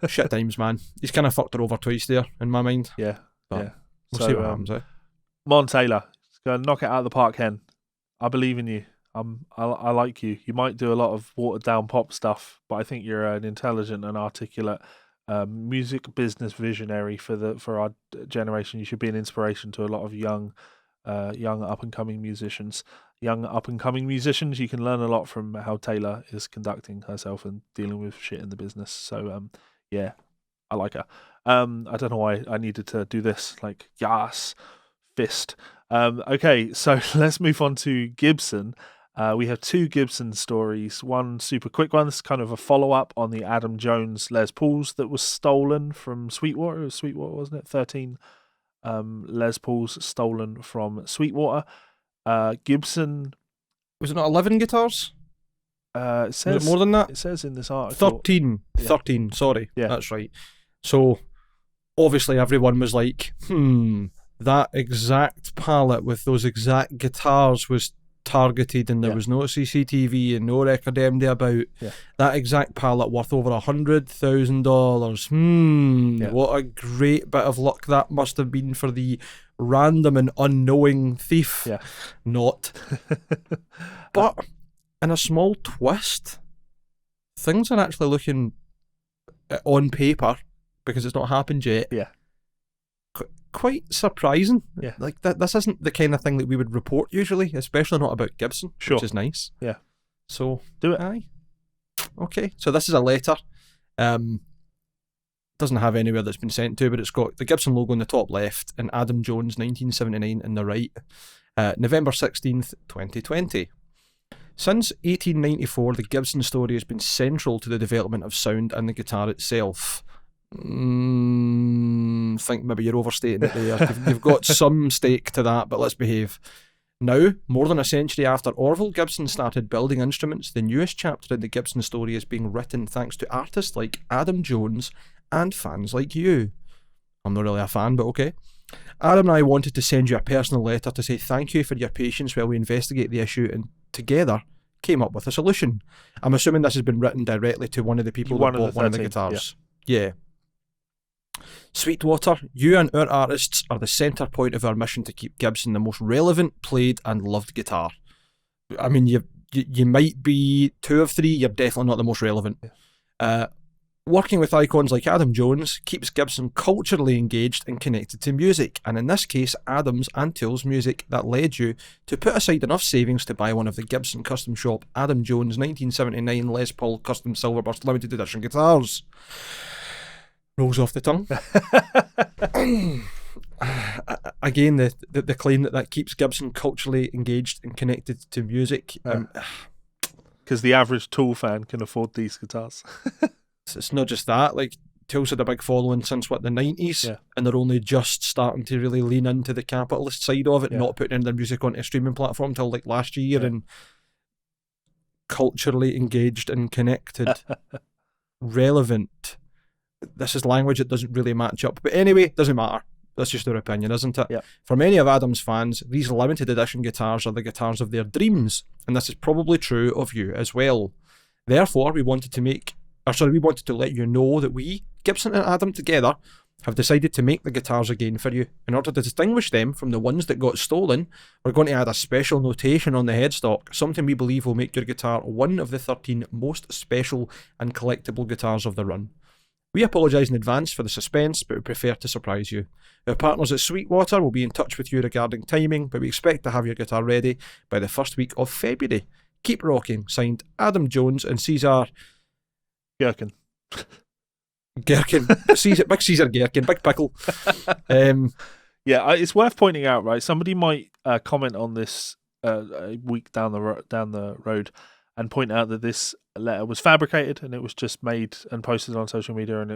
Shit times, man. He's kind of fucked her over twice there, in my mind. Yeah. But we'll see what happens. Mon Taylor, go and knock it out of the park, Hen. I believe in you. I like you. You might do a lot of watered down pop stuff, but I think you're an intelligent and articulate music business visionary for our generation. You should be an inspiration to a lot of young up and coming musicians. Young up and coming musicians, you can learn a lot from how Taylor is conducting herself and dealing with shit in the business. So yeah, I like her. I don't know why I needed to do this. Like, yes, fist. Okay, so let's move on to Gibson. We have two Gibson stories. One super quick one. This is kind of a follow-up on the Adam Jones Les Pauls that was stolen from Sweetwater. It was Sweetwater, wasn't it? 13 Les Pauls stolen from Sweetwater. Gibson... Was it not 11 guitars? It says, was it more than that? It says in this article. 13. Yeah. 13, sorry. Yeah. That's right. So, obviously everyone was like, that exact palette with those exact guitars was targeted, and there was no CCTV and no record MD about. That exact palette worth over $100,000. What a great bit of luck that must have been for the random and unknowing thief. Not. But in a small twist, things are actually looking on paper, because it's not happened yet, quite surprising. Like this isn't the kind of thing that we would report usually, especially not about Gibson, which is nice. So do it. Aye. Okay, so this is a letter. Doesn't have anywhere that's been sent to, but it's got the Gibson logo in the top left and Adam Jones 1979 in the right. November 16th 2020. Since 1894, the Gibson story has been central to the development of sound and the guitar itself. Think maybe you're overstating it there. You've got some stake to that, but let's behave. Now, more than a century after Orville Gibson started building instruments, the newest chapter in the Gibson story is being written thanks to artists like Adam Jones and fans like you. I'm not really a fan, but okay. Adam and I wanted to send you a personal letter to say thank you for your patience while we investigate the issue, and together came up with a solution. I'm assuming this has been written directly to one of the people that bought one of the guitars. Yeah. Sweetwater, you and our artists are the centre point of our mission to keep Gibson the most relevant, played and loved guitar. I mean, you might be 2 of 3, you're definitely not the most relevant. Working with icons like Adam Jones keeps Gibson culturally engaged and connected to music, and in this case, Adam's and Till's music that led you to put aside enough savings to buy one of the Gibson Custom Shop Adam Jones 1979 Les Paul Custom Silverburst Limited Edition guitars. Rolls off the tongue. Again, the claim that keeps Gibson culturally engaged and connected to music. Because the average Tool fan can afford these guitars. It's not just that. Like, Till's had a big following since, the 90s? And they're only just starting to really lean into the capitalist side of it, not putting in their music onto a streaming platform till like last year, and culturally engaged and connected. Relevant. This is language that doesn't really match up. But anyway, doesn't matter. That's just their opinion, isn't it? For many of Adam's fans, these limited edition guitars are the guitars of their dreams, and this is probably true of you as well. Therefore, we wanted to let you know that we, Gibson and Adam together, have decided to make the guitars again for you. In order to distinguish them from the ones that got stolen, we're going to add a special notation on the headstock, something we believe will make your guitar one of the 13 most special and collectible guitars of the run. We apologise in advance for the suspense, but we prefer to surprise you. Our partners at Sweetwater will be in touch with you regarding timing, but we expect to have your guitar ready by the first week of February. Keep rocking. Signed, Adam Jones and Caesar... Gherkin. Big Caesar Gherkin, Big Pickle. It's worth pointing out, right? Somebody might comment on this a week down the road and point out that this letter was fabricated and it was just made and posted on social media, and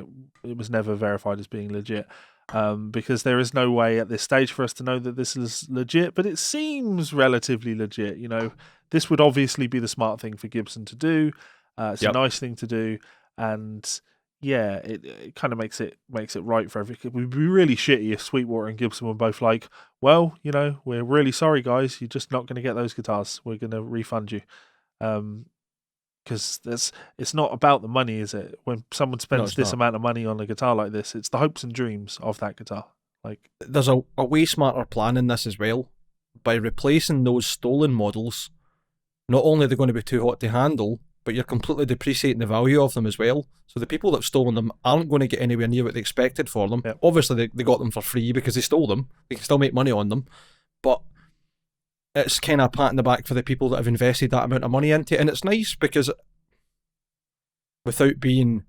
it was never verified as being legit. Because there is no way at this stage for us to know that this is legit, but it seems relatively legit. You know, this would obviously be the smart thing for Gibson to do. It's a nice thing to do, and yeah, it kind of makes it right for everything. It would be really shitty if Sweetwater and Gibson were both like, well, you know, we're really sorry, guys. You're just not going to get those guitars. We're going to refund you. Because it's not about the money, is it? When someone spends this amount of money on a guitar like this, it's the hopes and dreams of that guitar. Like, there's a way smarter plan in this as well. By replacing those stolen models, not only are they going to be too hot to handle, but you're completely depreciating the value of them as well. So the people that have stolen them aren't going to get anywhere near what they expected for them. Yep. Obviously, they got them for free because they stole them. They can still make money on them. But it's kind of a pat in the back for the people that have invested that amount of money into it. And it's nice because, without being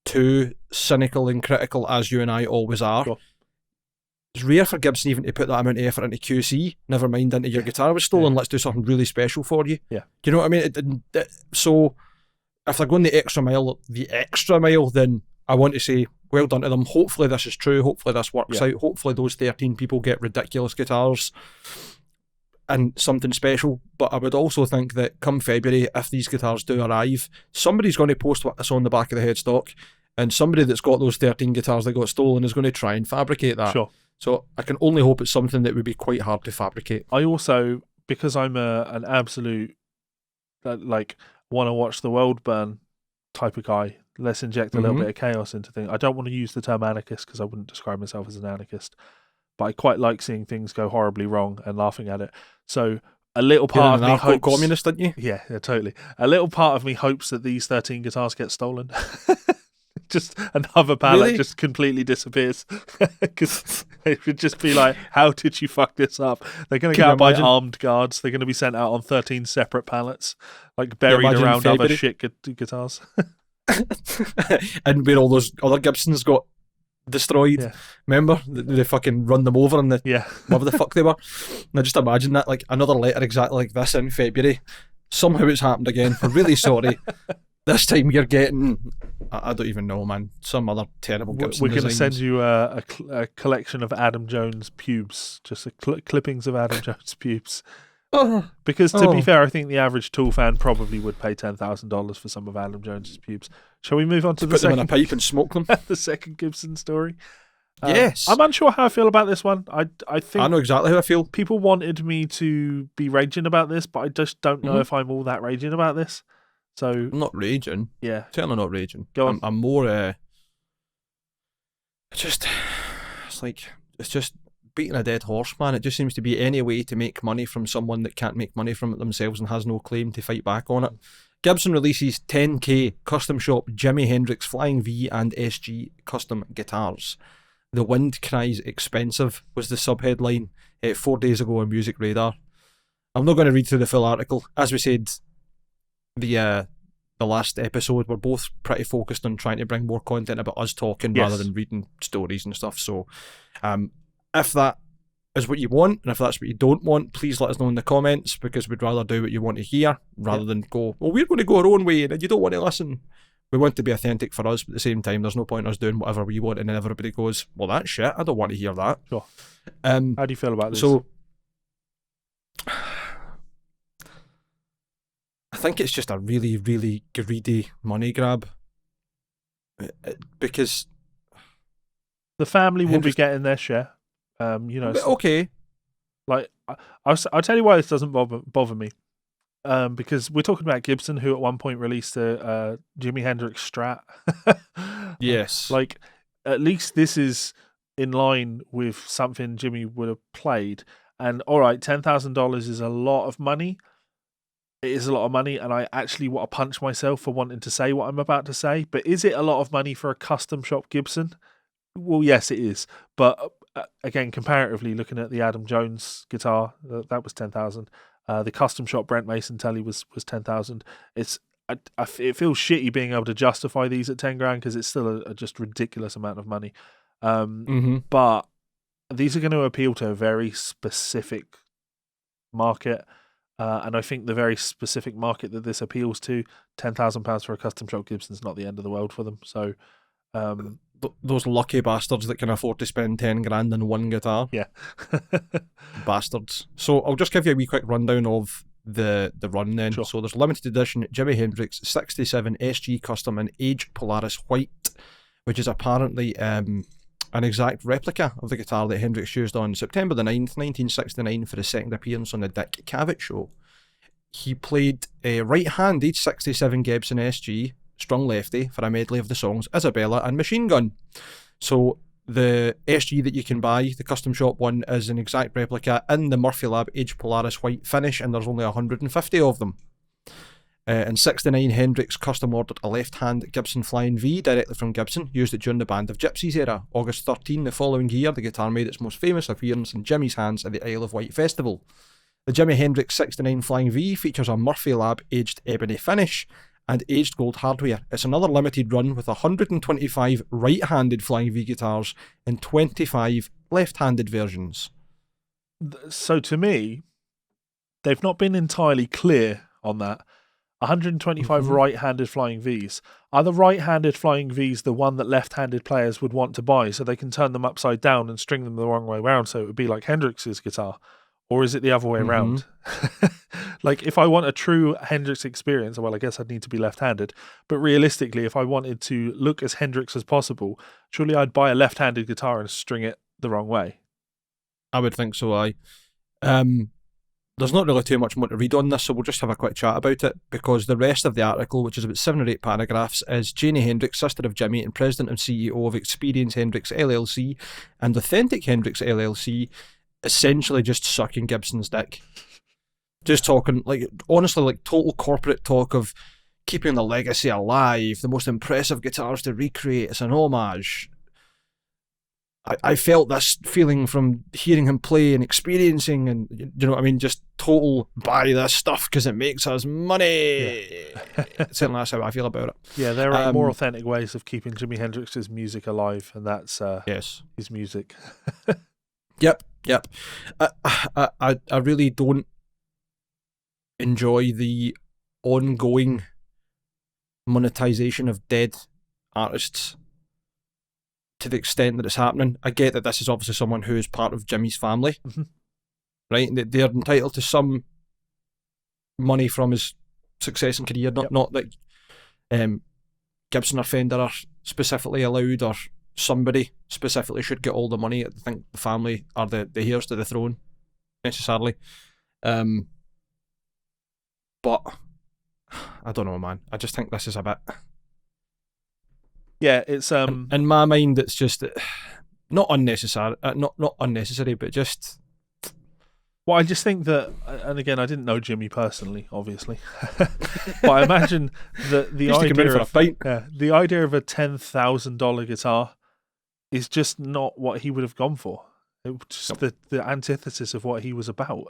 too cynical and critical as you and I always are, sure, it's rare for Gibson even to put that amount of effort into QC, never mind into your guitar was stolen, let's do something really special for you. Yeah. Do you know what I mean? So if they're going the extra mile, then I want to say, well done to them. Hopefully this is true. Hopefully this works out. Hopefully those 13 people get ridiculous guitars and something special. But I would also think that come February, if these guitars do arrive, somebody's going to post what this on the back of the headstock, and somebody that's got those 13 guitars that got stolen is going to try and fabricate that. Sure. So I can only hope it's something that would be quite hard to fabricate. I also, because I'm an absolute, like, want to watch the world burn type of guy, let's inject a little bit of chaos into things. I don't want to use the term anarchist because I wouldn't describe myself as an anarchist, but I quite like seeing things go horribly wrong and laughing at it. So a little part of me hopes... communist, didn't you? Yeah, totally. A little part of me hopes that these 13 guitars get stolen. Just another palette just completely disappears. Because it would just be like, how did you fuck this up? They're going to get out by armed guards. They're going to be sent out on 13 separate pallets, like buried around other shit guitars. And where all those other Gibsons got destroyed. Yeah. Remember? They fucking run them over and whatever the fuck they were. And I just imagine that, like, another letter exactly like this in February. Somehow it's happened again. We're really sorry. This time you're getting, I don't even know, man, some other terrible Gibson We're going to send you a collection of Adam Jones pubes, just clippings of Adam Jones pubes. Because to be fair, I think the average Tool fan probably would pay $10,000 for some of Adam Jones's pubes. Shall we move on to the put second? Them in a pipe and smoke them. The second Gibson story. Yes. I'm unsure how I feel about this one. I think I know exactly how I feel. People wanted me to be raging about this, but I just don't know if I'm all that raging about this. So I'm not raging. Yeah. Certainly not raging. Go on. I'm more it's just beating a dead horse, man. It just seems to be any way to make money from someone that can't make money from it themselves and has no claim to fight back on it. Gibson releases 10k custom shop Jimi Hendrix Flying V and SG custom guitars. The wind cries expensive was the subheadline 4 days ago on Music Radar. I'm not going to read through the full article. As we said, the last episode, we're both pretty focused on trying to bring more content about us talking rather than reading stories and stuff. So if that is what you want, and if that's what you don't want, please let us know in the comments, because we'd rather do what you want to hear rather than go, well, we're going to go our own way and you don't want to listen. We want to be authentic for us, but at the same time, there's no point in us doing whatever we want and then everybody goes, well, that's shit, I don't want to hear that. Sure. How do you feel about this? So I think it's just a really, really greedy money grab, because the family will be getting their share. Okay. Like, I'll tell you why this doesn't bother me. Because we're talking about Gibson, who at one point released a Jimi Hendrix Strat. Yes. Like, at least this is in line with something Jimmy would have played. And all right, $10,000 is a lot of money. It is a lot of money, and I actually want to punch myself for wanting to say what I'm about to say. But is it a lot of money for a custom shop Gibson? Well, yes, it is. But again, comparatively, looking at the Adam Jones guitar, that was $10,000. The custom shop Brent Mason Telly was $10,000. It feels shitty being able to justify these at $10,000 because it's still a just ridiculous amount of money. But these are going to appeal to a very specific market. And I think the very specific market that this appeals to, £10,000 for a custom shop Gibson's not the end of the world for them. So, those lucky bastards that can afford to spend 10 grand on one guitar. yeah. Bastards. So I'll just give you a wee quick rundown of the run then. Sure. So there's limited edition Jimi Hendrix 67 SG Custom in aged Polaris White, which is apparently an exact replica of the guitar that Hendrix used on September the 9th, 1969 for his second appearance on the Dick Cavett Show. He played a right-handed 67 Gibson SG, strung lefty, for a medley of the songs Isabella and Machine Gun. So the SG that you can buy, the custom shop one, is an exact replica in the Murphy Lab aged Polaris White finish, and there's only 150 of them. In 69, Hendrix custom ordered a left-hand Gibson Flying V directly from Gibson, used it during the Band of Gypsies era. August 13, the following year, the guitar made its most famous appearance in Jimmy's hands at the Isle of Wight Festival. The Jimi Hendrix 69 Flying V features a Murphy Lab aged ebony finish and aged gold hardware. It's another limited run with 125 right-handed Flying V guitars and 25 left-handed versions. So to me, they've not been entirely clear on that. 125 right-handed Flying Vs. Are the right-handed Flying Vs the one that left-handed players would want to buy so they can turn them upside down and string them the wrong way around so it would be like Hendrix's guitar? Or is it the other way around? Like, if I want a true Hendrix experience, well, I guess I'd need to be left-handed. But realistically, if I wanted to look as Hendrix as possible, surely I'd buy a left-handed guitar and string it the wrong way. I would think so, aye. There's not really too much more to read on this, so we'll just have a quick chat about it, because the rest of the article, which is about 7 or 8 paragraphs, is Janie Hendrix, sister of Jimmy and president and CEO of Experience Hendrix LLC and Authentic Hendrix LLC, essentially just sucking Gibson's dick. Just talking, like, honestly, like total corporate talk of keeping the legacy alive, the most impressive guitars to recreate, it's an homage. I felt this feeling from hearing him play and experiencing, and you know what I mean, just total buy this stuff because it makes us money. Yeah. Certainly that's how I feel about it. Yeah, there are more authentic ways of keeping Jimi Hendrix's music alive, and that's yes, his music. Yep. I really don't enjoy the ongoing monetization of dead artists to the extent that it's happening. I get that this is obviously someone who is part of Jimmy's family, right? And they're entitled to some money from his success and career, not that Gibson or Fender are specifically allowed, or somebody specifically should get all the money. I think the family are the heirs to the throne, necessarily. But I don't know, man. I just think this is a bit... Yeah, it's in my mind, it's just not unnecessary. Not unnecessary, but just... Well, I just think that, and again, I didn't know Jimmy personally, obviously, but I imagine that the idea of a $10,000 guitar is just not what he would have gone for. It was just the antithesis of what he was about.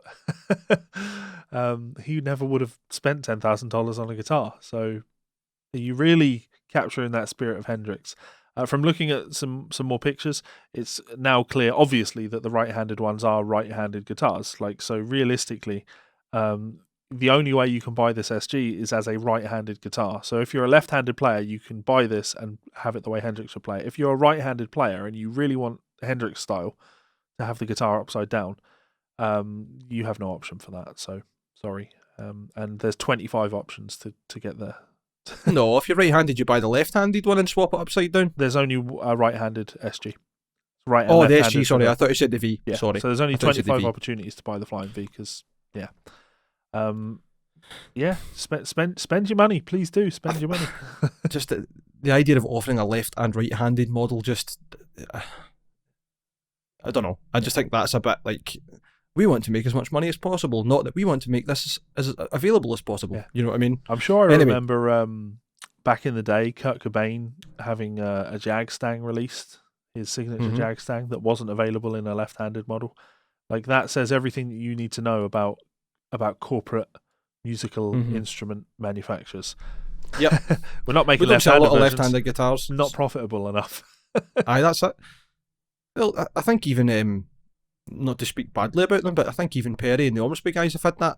He never would have spent $10,000 on a guitar. So, are you really capturing that spirit of Hendrix? From looking at some more pictures, it's now clear, obviously, that the right-handed ones are right-handed guitars. Like, so realistically, the only way you can buy this SG is as a right-handed guitar. So if you're a left-handed player, you can buy this and have it the way Hendrix would play it. If you're a right-handed player and you really want Hendrix style to have the guitar upside down, you have no option for that. So sorry. And there's 25 options to get there. No, if you're right-handed, you buy the left-handed one and swap it upside down. There's only a right-handed SG. Right. Oh, the SG. Sorry, I thought you said the V. Yeah. Sorry. So there's only 25 opportunities to buy the Flying V because, yeah, spend your money, please do spend your money. Just the idea of offering a left and right-handed model, just I don't know. I just think that's a bit like, we want to make as much money as possible, not that we want to make this as available as possible. Yeah. You know what I mean? I'm sure I remember back in the day, Kurt Cobain having a Jag Stang released, his signature Jag Stang that wasn't available in a left-handed model. Like, that says everything that you need to know about corporate musical instrument manufacturers. Yep. We're not making left-handed guitars. Not profitable enough. Aye, that's it. Well, I think even, not to speak badly about them, but I think even Perry and the Ormsby guys have had that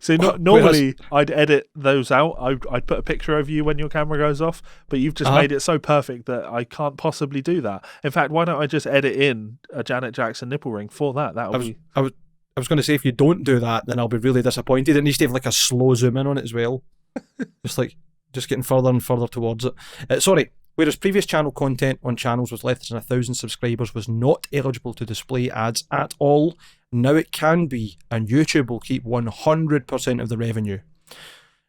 So normally I'd edit those out. I'd put a picture of you when your camera goes off, but you've just made it so perfect that I can't possibly do that. In fact, why don't I just edit in a Janet Jackson nipple ring for that? I was going to say, if you don't do that, then I'll be really disappointed. It needs to have like a slow zoom in on it as well. just getting further and further towards it. Sorry. Whereas previous channel content on channels with less than 1,000 subscribers was not eligible to display ads at all, now it can be, and YouTube will keep 100% of the revenue.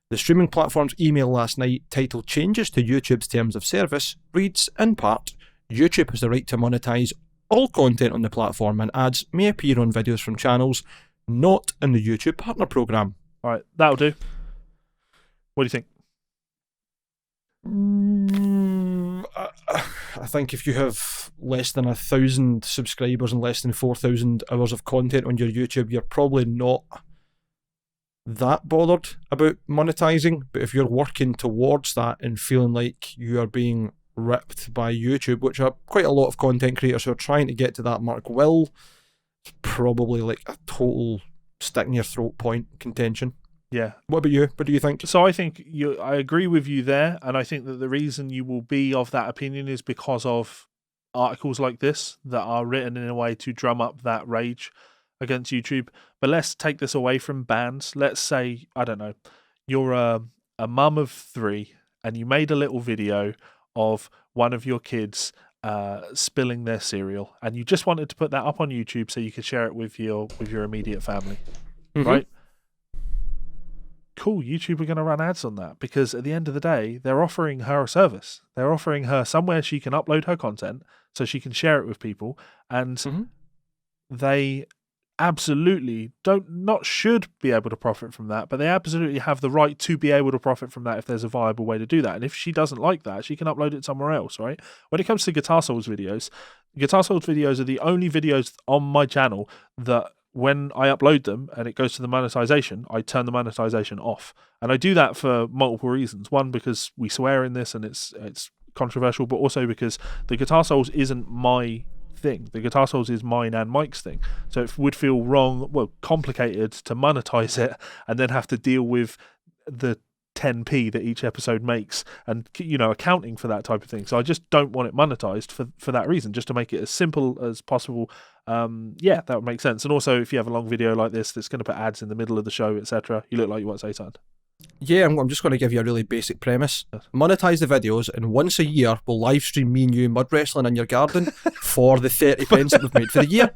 The streaming platform's email last night, titled Changes to YouTube's Terms of Service, reads, in part, YouTube has the right to monetize all content on the platform, and ads may appear on videos from channels not in the YouTube Partner Program. All right, that'll do. What do you think? I think if you have less than 1,000 subscribers and less than 4,000 hours of content on your YouTube, you're probably not that bothered about monetizing. But if you're working towards that and feeling like you are being ripped by YouTube, which are quite a lot of content creators who are trying to get to that mark, it's probably like a total stick in your throat point contention. Yeah. What about you? What do you think? So I think I agree with you there, and I think that the reason you will be of that opinion is because of articles like this that are written in a way to drum up that rage against YouTube. But let's take this away from bans. Let's say, I don't know, you're a mum of 3 and you made a little video of one of your kids spilling their cereal, and you just wanted to put that up on YouTube so you could share it with your immediate family, right? Cool, YouTube are going to run ads on that, because at the end of the day, they're offering her a service. They're offering her somewhere she can upload her content so she can share it with people, and they absolutely should be able to profit from that, but they absolutely have the right to be able to profit from that if there's a viable way to do that. And if she doesn't like that, she can upload it somewhere else, right? When it comes to Guitar Souls videos are the only videos on my channel that when I upload them and it goes to the monetization, I turn the monetization off. And I do that for multiple reasons. One, because we swear in this and it's controversial, but also because the Guitar Souls isn't my thing. The Guitar Souls is mine and Mike's thing. So it would feel complicated to monetize it and then have to deal with the 10p that each episode makes and, accounting for that type of thing. So I just don't want it monetized for that reason, just to make it as simple as possible. That would make sense. And also, if you have a long video like this that's going to put ads in the middle of the show, etc., you look like you want to say something. Yeah, I'm just going to give you a really basic premise. Monetize the videos, and once a year we'll live stream me and you mud wrestling in your garden for the 30 pence that we've made for the year.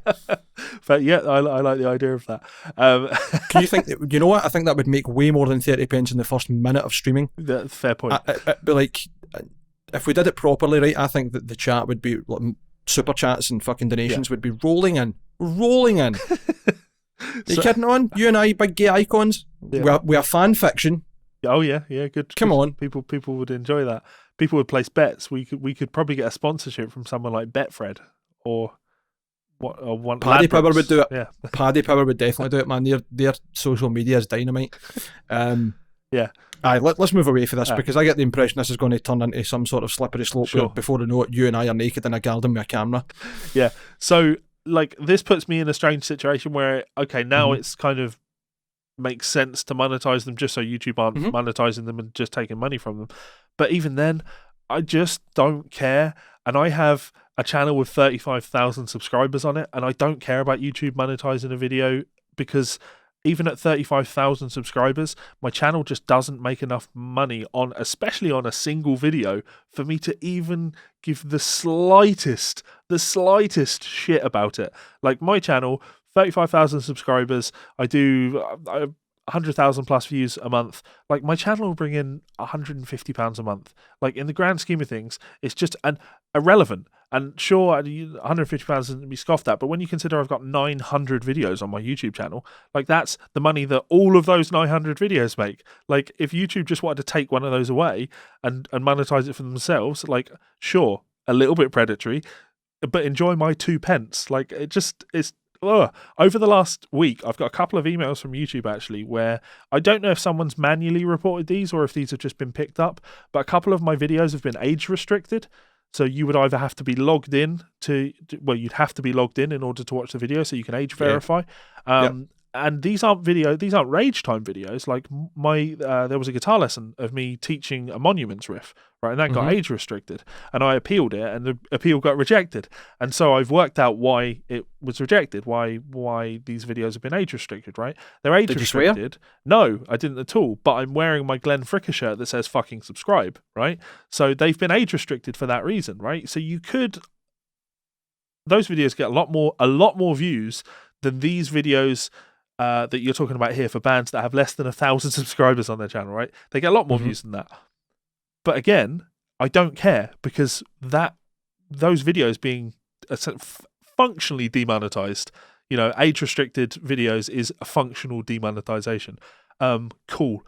But yeah, I like the idea of that. Do you think that, you know what? I think that would make way more than 30 pence in the first minute of streaming. That's fair point. It'd be like, if we did it properly, right, I think that the chat would be, like, super chats and fucking donations would be rolling in. Are you kidding on? You and I, big gay icons. Yeah. We are fan fiction. Oh yeah, good. Come on, people would enjoy that. People would place bets. We could probably get a sponsorship from someone like Betfred or one. Paddy Power would do it. Yeah, Paddy Power would definitely do it, man. Their social media is dynamite. Yeah. Let's move away from this because I get the impression this is going to turn into some sort of slippery slope. Sure. Before I know it, you and I are naked in a garden with a camera. Yeah. So, this puts me in a strange situation where, okay, now it's kind of makes sense to monetize them just so YouTube aren't monetizing them and just taking money from them. But even then, I just don't care. And I have a channel with 35,000 subscribers on it, and I don't care about YouTube monetizing a video because even at 35,000 subscribers, my channel just doesn't make enough money especially on a single video, for me to even give the slightest shit about it. Like, my channel, 35,000 subscribers, I do 100,000 plus views a month. Like, my channel will bring in £150 a month. Like, in the grand scheme of things, it's just irrelevant. And sure, £150 isn't be scoffed at, but when you consider I've got 900 videos on my YouTube channel, like, that's the money that all of those 900 videos make. Like, if YouTube just wanted to take one of those away and monetize it for themselves, like, sure, a little bit predatory, but enjoy my 2 pence. Like, it's over the last week, I've got a couple of emails from YouTube actually where I don't know if someone's manually reported these or if these have just been picked up, but a couple of my videos have been age restricted. So you would either have to be logged in you'd have to be logged in order to watch the video so you can age verify. And and these aren't rage time videos. Like there was a guitar lesson of me teaching a Monuments riff, right, and that got age restricted, and I appealed it, and the appeal got rejected, and so I've worked out why it was rejected, why these videos have been age restricted, right? They're age restricted. No, I didn't at all, but I'm wearing my Glenn Fricker shirt that says fucking subscribe, right? So they've been age restricted for that reason, right? So those videos get a lot more views than these videos that you're talking about here for bands that have less than 1,000 subscribers on their channel, right? They get a lot more views than that. But again, I don't care, because those videos being functionally demonetized, age-restricted videos is a functional demonetization. Cool.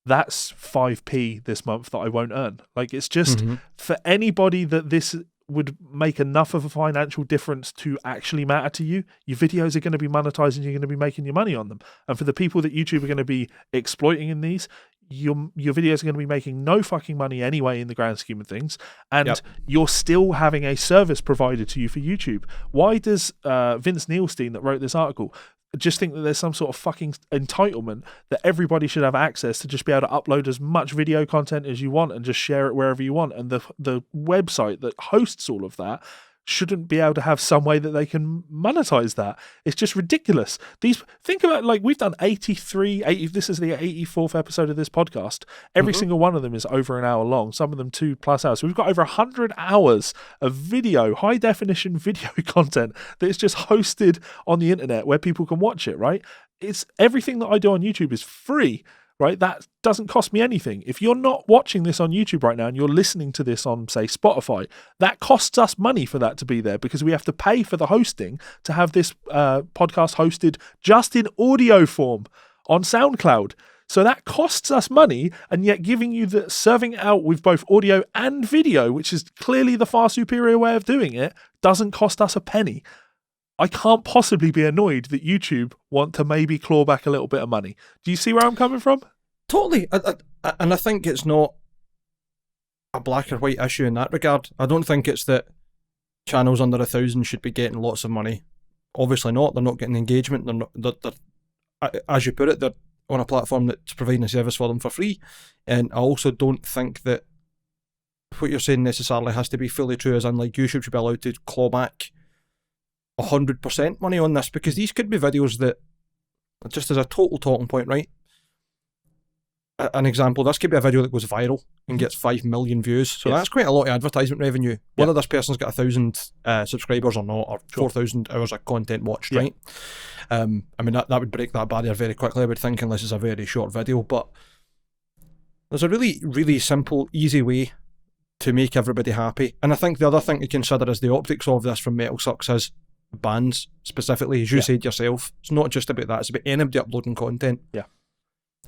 That's 5p this month that I won't earn. Like, it's just for anybody that this would make enough of a financial difference to actually matter to you, your videos are going to be monetized and you're going to be making your money on them. And for the people that YouTube are going to be exploiting in these, your videos are going to be making no fucking money anyway in the grand scheme of things, and you're still having a service provided to you for YouTube. Why does Vince Neilstein, that wrote this article, just think that there's some sort of fucking entitlement that everybody should have access to just be able to upload as much video content as you want and just share it wherever you want, and the website that hosts all of that shouldn't be able to have some way that they can monetize that? It's just ridiculous. Think about, like, we've done 83, this is the 84th episode of this podcast. Every single one of them is over an hour long, some of them 2+ hours. So we've got over 100 hours of video, high definition video content that is just hosted on the internet where people can watch it, right? It's everything that I do on YouTube is free, right? That doesn't cost me anything. If you're not watching this on YouTube right now and you're listening to this on, say, Spotify, that costs us money for that to be there, because we have to pay for the hosting to have this podcast hosted just in audio form on SoundCloud. So that costs us money, and yet serving it out with both audio and video, which is clearly the far superior way of doing it, doesn't cost us a penny. I can't possibly be annoyed that YouTube want to maybe claw back a little bit of money. Do you see where I'm coming from? Totally. And I think it's not a black or white issue in that regard. I don't think it's that channels under 1,000 should be getting lots of money. Obviously not. They're not getting engagement. They're as you put it, they're on a platform that's providing a service for them for free. And I also don't think that what you're saying necessarily has to be fully true, as in, like, YouTube should be allowed to claw back 100% money on this, because these could be videos that, just as a total talking point, right? An example, this could be a video that goes viral and gets 5 million views. So that's quite a lot of advertisement revenue. Whether this person's got 1,000 subscribers or not, or 4,000 hours of content watched, right? I mean, that would break that barrier very quickly, I would think, unless it's a very short video. But there's a really, really simple, easy way to make everybody happy. And I think the other thing to consider is the optics of this from Metal Sucks is bands specifically, as you said yourself. It's not just about that, it's about anybody uploading content.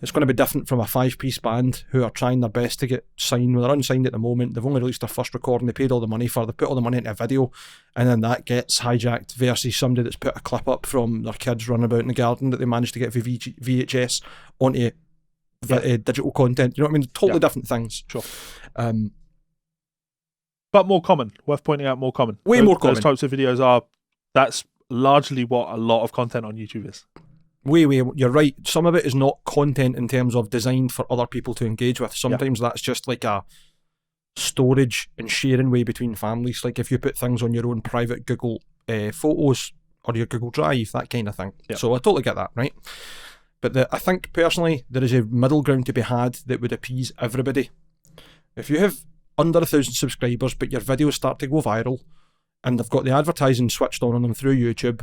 It's going to be different from a 5-piece band who are trying their best to get signed. Well, they're unsigned at the moment. They've only released their first recording. They paid all the money for it. They put all the money into a video, and then that gets hijacked versus somebody that's put a clip up from their kids running about in the garden that they managed to get for VHS onto digital content. You know what I mean? Totally different things. Sure. But more common. Worth pointing out, more common. Way more common. Those types of videos that's largely what a lot of content on YouTube is. You're right. Some of it is not content in terms of designed for other people to engage with. Sometimes that's just like a storage and sharing way between families. Like if you put things on your own private Google Photos or your Google Drive, that kind of thing. So I totally get that, right? But I think personally there is a middle ground to be had that would appease everybody. If you have under 1,000 subscribers but your videos start to go viral and they've got the advertising switched on them through YouTube,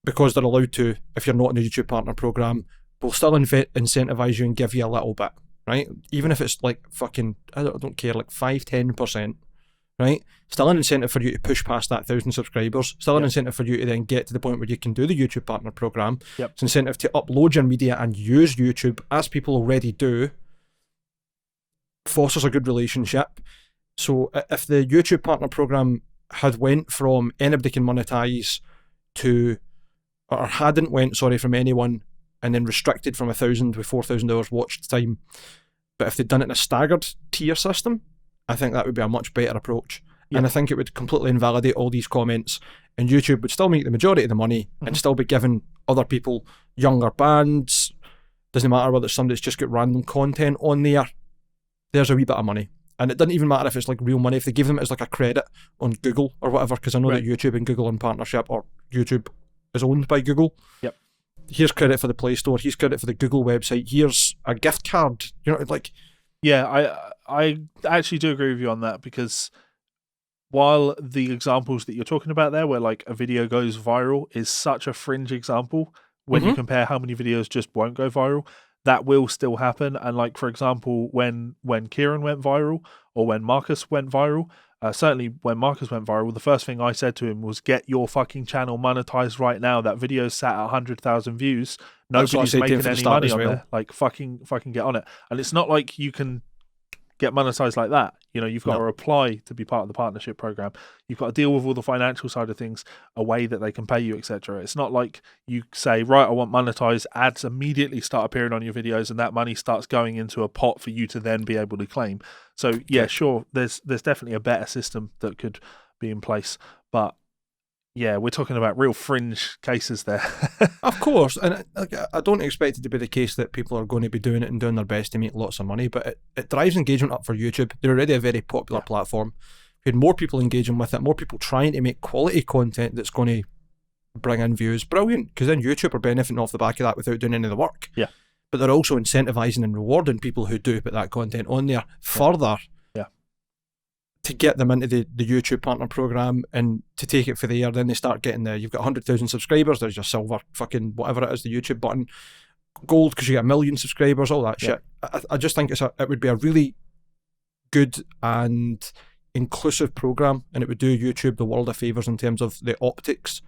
because they're allowed to, if you're not in the YouTube Partner Programme, we'll still incentivise you and give you a little bit, right? Even if it's like fucking, I don't care, like 5-10%, right? Still an incentive for you to push past that 1,000 subscribers. Still an incentive for you to then get to the point where you can do the YouTube Partner Programme. It's an incentive to upload your media and use YouTube, as people already do. Fosters a good relationship. So if the YouTube Partner Programme had went from anybody can monetize to, or hadn't went, from anyone and then restricted from 1,000 with 4,000 hours watched time, but if they'd done it in a staggered tier system, I think that would be a much better approach. And I think it would completely invalidate all these comments, and YouTube would still make the majority of the money and still be giving other people, younger bands, doesn't matter whether it's somebody that's just got random content on there, there's a wee bit of money. And it doesn't even matter if it's like real money, if they give them it as like a credit on Google or whatever, because I know that YouTube and Google in partnership, or YouTube is owned by Google. Yep. Here's credit for the Play Store, here's credit for the Google website, here's a gift card. You know, like... Yeah, I actually do agree with you on that, because while the examples that you're talking about there, where like a video goes viral, is such a fringe example, when you compare how many videos just won't go viral, that will still happen. And like, for example, when Kieran went viral, or when Marcus went viral, certainly when Marcus went viral, the first thing I said to him was, get your fucking channel monetized right now. That video's sat at 100,000 views. Nobody's making any money on there. Like, fucking get on it. And it's not like you can get monetized like that. You know, you've got to apply to be part of the partnership program. You've got to deal with all the financial side of things, a way that they can pay you, etc. It's not like you say, right, I want monetized, ads immediately start appearing on your videos, and that money starts going into a pot for you to then be able to claim. So yeah, sure, there's definitely a better system that could be in place, but yeah, we're talking about real fringe cases there. Of course, and I don't expect it to be the case that people are going to be doing it and doing their best to make lots of money, but it drives engagement up for YouTube. They're already a very popular platform. We had more people engaging with it, more people trying to make quality content that's going to bring in views. Brilliant, because then YouTube are benefiting off the back of that without doing any of the work. Yeah. But they're also incentivizing and rewarding people who do put that content on there further. To get them into the YouTube partner program and to take it for the year. Then they start getting you've got 100,000 subscribers, there's your silver fucking whatever it is, the YouTube button, gold because you get 1 million subscribers, all that shit. I just think it would be a really good and inclusive program, and it would do YouTube the world of favours in terms of the optics,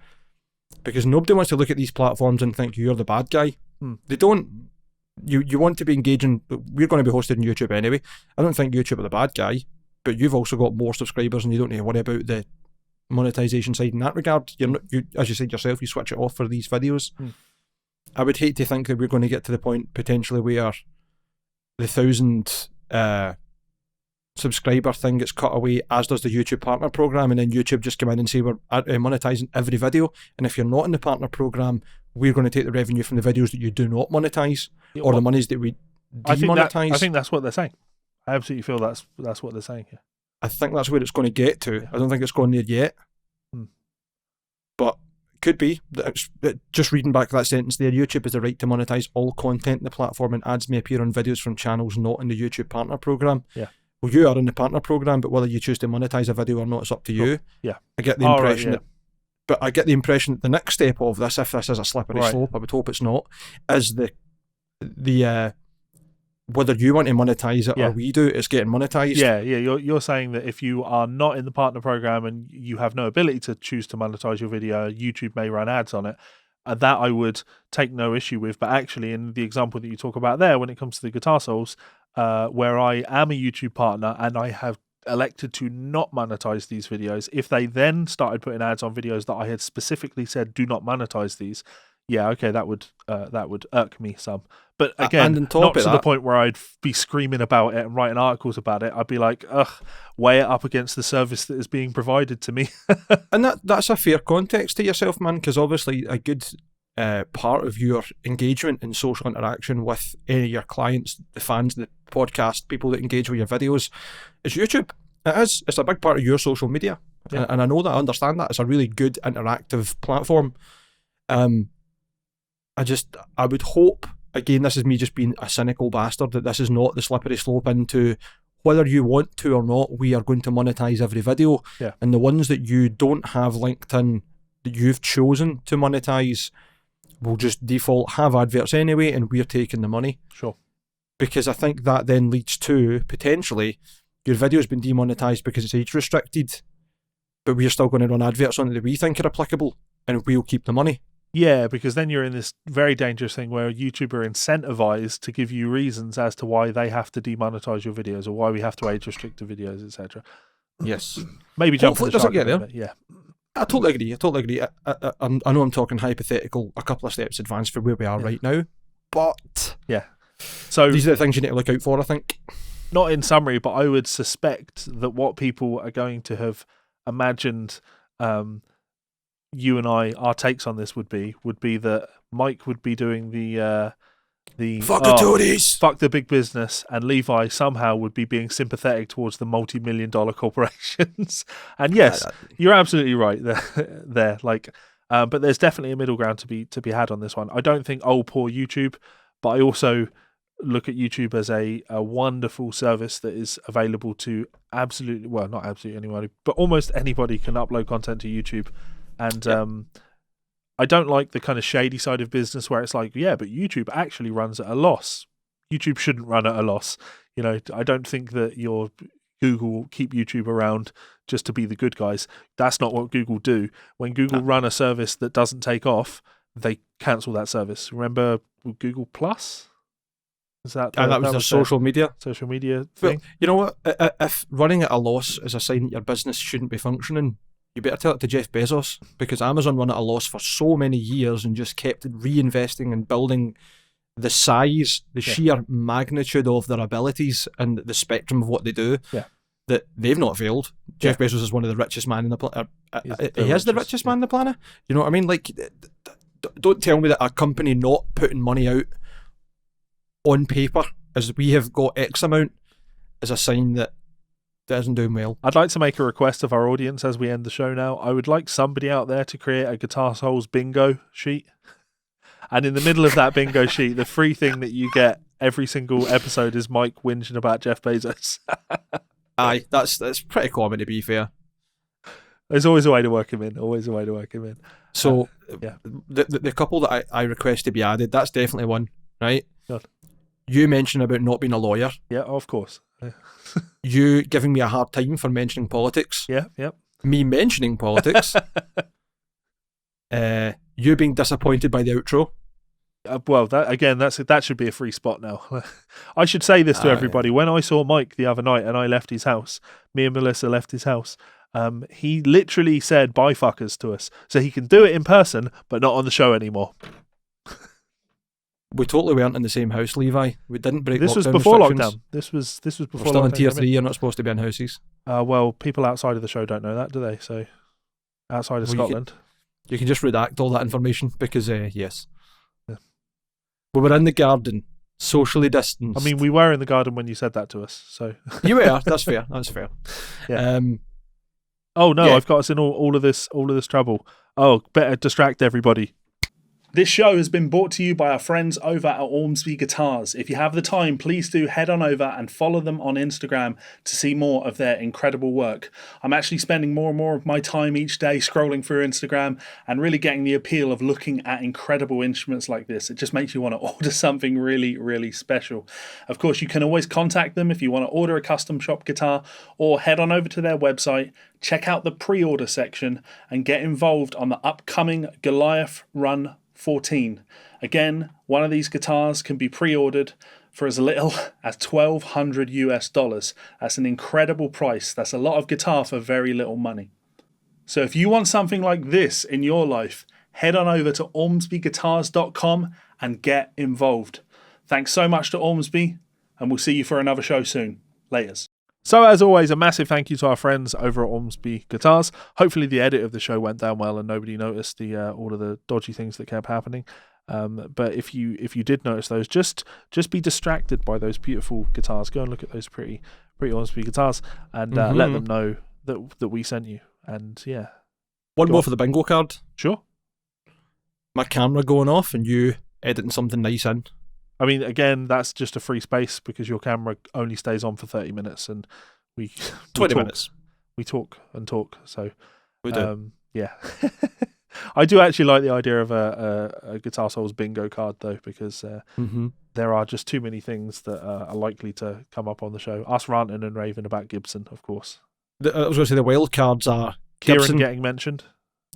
because nobody wants to look at these platforms and think you're the bad guy. They don't. You want to be engaging. We're going to be hosted on YouTube anyway. I don't think YouTube are the bad guy, but you've also got more subscribers and you don't need to worry about the monetization side in that regard. You, as you said yourself, you switch it off for these videos. I would hate to think that we're going to get to the point potentially where the 1,000 subscriber thing gets cut away, as does the YouTube partner program, and then YouTube just come in and say we're monetizing every video, and if you're not in the partner program, we're going to take the revenue from the videos that you do not monetize, or the monies that we demonetize. I think that's what they're saying. I absolutely feel that's what they're saying here. I think that's where it's going to get to. I don't think it's gone there yet. But could be. Just reading back that sentence there, YouTube has the right to monetize all content in the platform, and ads may appear on videos from channels not in the YouTube partner program. Yeah. Well, you are in the partner program, but whether you choose to monetize a video or not, it's up to you. Yeah. I get the impression but I get the impression that the next step of this, if this is a slippery slope, I would hope it's not, is the whether you want to monetize it or we do, it's getting monetized. Yeah. You're saying that if you are not in the partner program and you have no ability to choose to monetize your video, YouTube may run ads on it. That I would take no issue with. But actually, in the example that you talk about there, when it comes to the Guitar Souls, where I am a YouTube partner and I have elected to not monetize these videos, if they then started putting ads on videos that I had specifically said do not monetize these, that would irk me some. But again, not to the point where I'd be screaming about it and writing articles about it. I'd be like, weigh it up against the service that is being provided to me. And that's a fair context to yourself, man, because obviously a good part of your engagement and social interaction with any of your clients, the fans, the podcast, people that engage with your videos, is YouTube. It is. It's a big part of your social media. Yeah. And I know that, I understand that. It's a really good interactive platform. I would hope, again, this is me just being a cynical bastard, that this is not the slippery slope into whether you want to or not, we are going to monetize every video. Yeah. And the ones that you don't have linked in, that you've chosen to monetize, will just default have adverts anyway, and we're taking the money. Sure. Because I think that then leads to, potentially, your video's been demonetized because it's age restricted, but we're still going to run adverts on it that we think are applicable, and we'll keep the money. Yeah, because then you're in this very dangerous thing where YouTube are incentivized to give you reasons as to why they have to demonetize your videos or why we have to age restrict the videos, etc. Yes. Maybe jump for the shark a bit, yeah. I totally agree. I know I'm talking hypothetical, a couple of steps advanced for where we are right now, but so these are the things you need to look out for, I think. Not in summary, but I would suspect that what people are going to have imagined you and our takes on this would be that Mike would be doing the Fuck the Tories. fuck the big business, and Levi somehow would be being sympathetic towards the multi-million-dollar corporations. And yes, you're absolutely right there. Like, but there's definitely a middle ground to be had on this one. I don't think poor YouTube, but I also look at YouTube as a wonderful service that is available to not absolutely anybody, but almost anybody can upload content to YouTube. And I don't like the kind of shady side of business where it's like, yeah, but YouTube actually runs at a loss. YouTube shouldn't run at a loss. You know, I don't think that your Google will keep YouTube around just to be the good guys. That's not what Google do. When Google run a service that doesn't take off, they cancel that service. Remember Google Plus? Is that that was their social media thing? Well, you know what? If running at a loss is a sign that your business shouldn't be functioning, you better tell it to Jeff Bezos, because Amazon run at a loss for so many years and just kept reinvesting and building the size, the sheer magnitude of their abilities and the spectrum of what they do, that they've not failed. Jeff Bezos is one of the richest men in the planet. He is the richest man in the planet. You know what I mean? Like, don't tell me that a company not putting money out on paper as we have got X amount is a sign that isn't doing well. I'd like to make a request of our audience as we end the show now. I would like somebody out there to create a Guitar Souls bingo sheet. And in the middle of that bingo sheet, the free thing that you get every single episode is Mike whinging about Jeff Bezos. Aye, that's pretty common, to be fair. There's always a way to work him in. So the couple that I request to be added, that's definitely one, right? God. You mentioned about not being a lawyer. Yeah, of course. You giving me a hard time for mentioning politics. Yeah. Me mentioning politics. You being disappointed by the outro. Well, that should be a free spot now. I should say this to everybody. When I saw Mike the other night and I left his house, me and Melissa left his house, he literally said "bye fuckers" to us. So he can do it in person, but not on the show anymore. We totally weren't in the same house, Levi. We didn't break. This was lockdown before restrictions. lockdown. This was before. We're still lockdown in tier 3. You're not supposed to be in houses. Well, people outside of the show don't know that, do they? So outside of Scotland, you can just redact all that information because yes, we were in the garden, socially distanced. I mean, we were in the garden when you said that to us. So you were. That's fair. That's fair. Yeah. Oh no, I've got us in all of this trouble. Oh, better distract everybody. This show has been brought to you by our friends over at Ormsby Guitars. If you have the time, please do head on over and follow them on Instagram to see more of their incredible work. I'm actually spending more and more of my time each day scrolling through Instagram and really getting the appeal of looking at incredible instruments like this. It just makes you want to order something really, really special. Of course, you can always contact them if you want to order a custom shop guitar, or head on over to their website, check out the pre-order section and get involved on the upcoming Goliath Run 14. Again, one of these guitars can be pre-ordered for as little as $1,200 US. That's an incredible price. That's a lot of guitar for very little money. So if you want something like this in your life, head on over to ormsbyguitars.com and get involved. Thanks so much to Ormsby, and we'll see you for another show soon. Laters. So as always, a massive thank you to our friends over at Ormsby Guitars. Hopefully the edit of the show went down well and nobody noticed all of the dodgy things that kept happening. But if you did notice those, just be distracted by those beautiful guitars. Go and look at those pretty Ormsby guitars and let them know that we sent you. And yeah, one more for the bingo card. Sure. My camera going off and you editing something nice in. I mean, again, that's just a free space because your camera only stays on for 30 minutes and we 20 minutes. We talk and talk. So we do. Yeah. I do actually like the idea of a Guitar Souls bingo card though, because there are just too many things that are likely to come up on the show. Us ranting and raving about Gibson, of course. I was going to say the wild cards are Kieran Gibson, getting mentioned.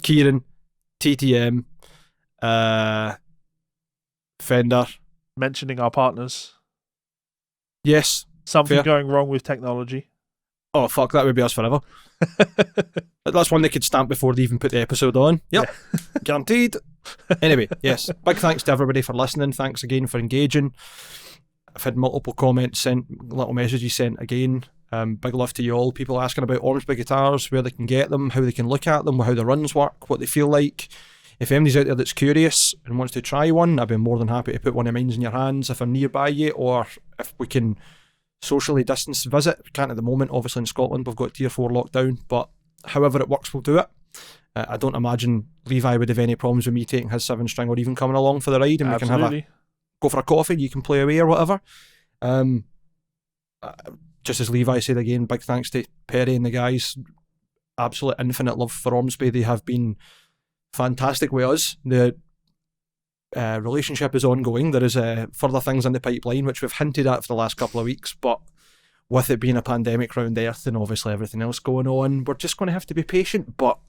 Kieran, TTM, Fender. Mentioning our partners. Yes. Something fair. Going wrong with technology. Oh, fuck, that would be us forever. That's one they could stamp before they even put the episode on. Yep. Guaranteed. Anyway, yes. Big thanks to everybody for listening. Thanks again for engaging. I've had multiple comments sent, little messages sent again. Big love to you all. People asking about Ormsby guitars, where they can get them, how they can look at them, how the runs work, what they feel like. If anybody's out there that's curious and wants to try one, I'd be more than happy to put one of mine in your hands if I'm nearby you, or if we can socially distance visit. We can't at the moment, obviously in Scotland we've got tier 4 lockdown, but however it works we'll do it. I don't imagine Levi would have any problems with me taking his 7-string or even coming along for the ride, and Absolutely. we can go for a coffee, you can play away or whatever. Just as Levi said again, big thanks to Perry and the guys. Absolute infinite love for Ormsby. They have been fantastic with us. The relationship is ongoing. There is further things in the pipeline which we've hinted at for the last couple of weeks, but with it being a pandemic round Earth and obviously everything else going on, we're just going to have to be patient. But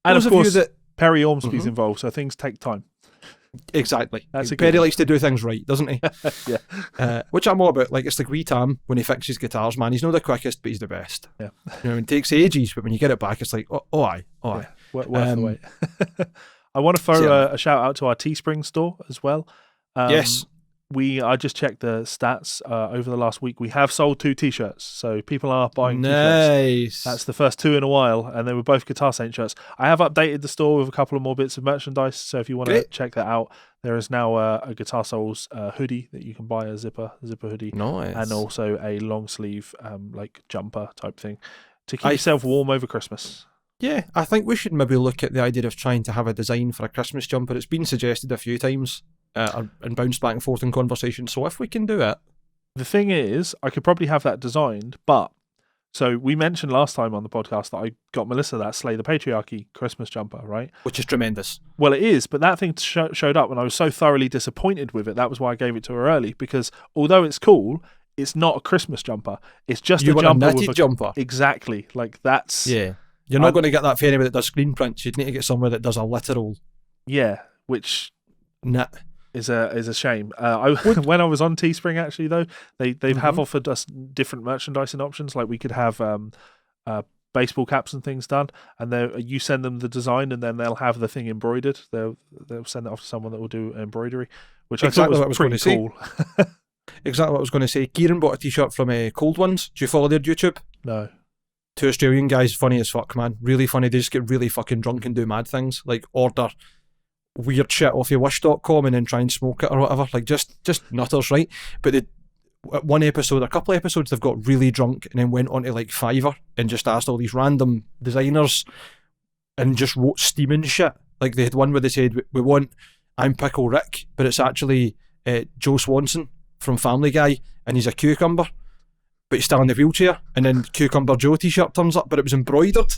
and of course, that, Perry Ormsby's involved, so things take time. Exactly. That's Perry likes to do things right, doesn't he? Yeah. Which I'm all about. Like, it's like wee Tam when he fixes guitars, man. He's not the quickest, but he's the best. Yeah. You know, it takes ages, but when you get it back, it's like, oh aye. Worth the wait. I want to throw a shout out to our Teespring store as well. Yes. I just checked the stats over the last week. We have sold 2 t-shirts, so people are buying t-shirts. Nice. That's the first 2 in a while, and they were both Guitar Saint shirts. I have updated the store with a couple of more bits of merchandise, so if you want to check that out, there is now a Guitar Souls hoodie that you can buy, a zipper hoodie, Nice. and also a long sleeve like jumper type thing to keep yourself warm over Christmas. Yeah, I think we should maybe look at the idea of trying to have a design for a Christmas jumper. It's been suggested a few times and bounced back and forth in conversation, so if we can do it. The thing is, I could probably have that designed, but so we mentioned last time on the podcast that I got Melissa that Slay the Patriarchy Christmas jumper, right? Which is tremendous. Well, it is, but that thing showed up and I was so thoroughly disappointed with it. That was why I gave it to her early, because although it's cool, it's not a Christmas jumper. It's just you a want jumper a knitted with jumper. Like that's Yeah. You're not going to get that for anybody that does screen prints. You'd need to get somewhere that does a literal which knit. is a shame. When I was on Teespring, actually, though, they have offered us different merchandising options. Like we could have baseball caps and things done, and you send them the design, and then they'll have the thing embroidered. They'll send it off to someone that will do embroidery, which Exactly I thought was pretty cool. Exactly what I was going to say. Kieran bought a t-shirt from Cold Ones. Do you follow their YouTube? No. 2 Australian guys, funny as fuck, man. Really funny. They just get really fucking drunk and do mad things, like order weird shit off your wish.com and then try and smoke it or whatever. Like just nutters, right? But they, at one episode, a couple of episodes, they've got really drunk and then went onto like Fiverr and just asked all these random designers and just wrote steaming shit. Like they had one where they said, we want I'm Pickle Rick, but it's actually Joe Swanson from Family Guy, and he's a cucumber, but he's still in the wheelchair, and then Cucumber Joe t-shirt turns up, but it was embroidered,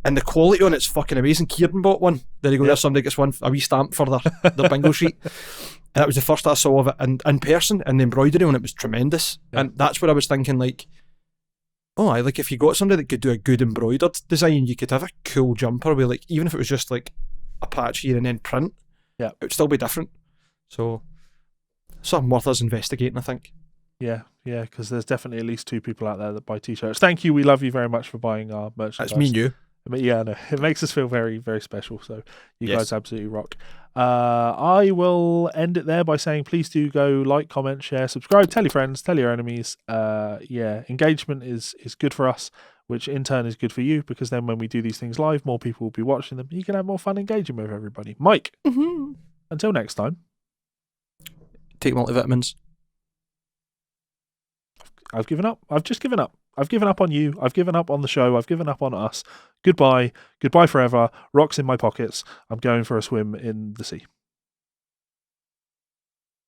and the quality on it's fucking amazing. Kieran bought one. There you go, there's somebody gets a wee stamp for their bingo sheet. And that was the first I saw of it in person, and the embroidery on it was tremendous. And that's where I was thinking, like, like if you got somebody that could do a good embroidered design, you could have a cool jumper with, like, even if it was just like a patch here and then print, it would still be different. So something worth us investigating, I think. Yeah, because there's definitely at least 2 people out there that buy t-shirts. Thank you, we love you very much for buying our merchandise. That's me and you. Yeah, no, it makes us feel very, very special. So you guys absolutely rock. I will end it there by saying please do go like, comment, share, subscribe, tell your friends, tell your enemies. Engagement is good for us, which in turn is good for you, because then when we do these things live, more people will be watching them. You can have more fun engaging with everybody. Mike, until next time. Take multivitamins. I've given up. I've just given up. I've given up on you. I've given up on the show. I've given up on us. Goodbye. Goodbye forever. Rocks in my pockets. I'm going for a swim in the sea.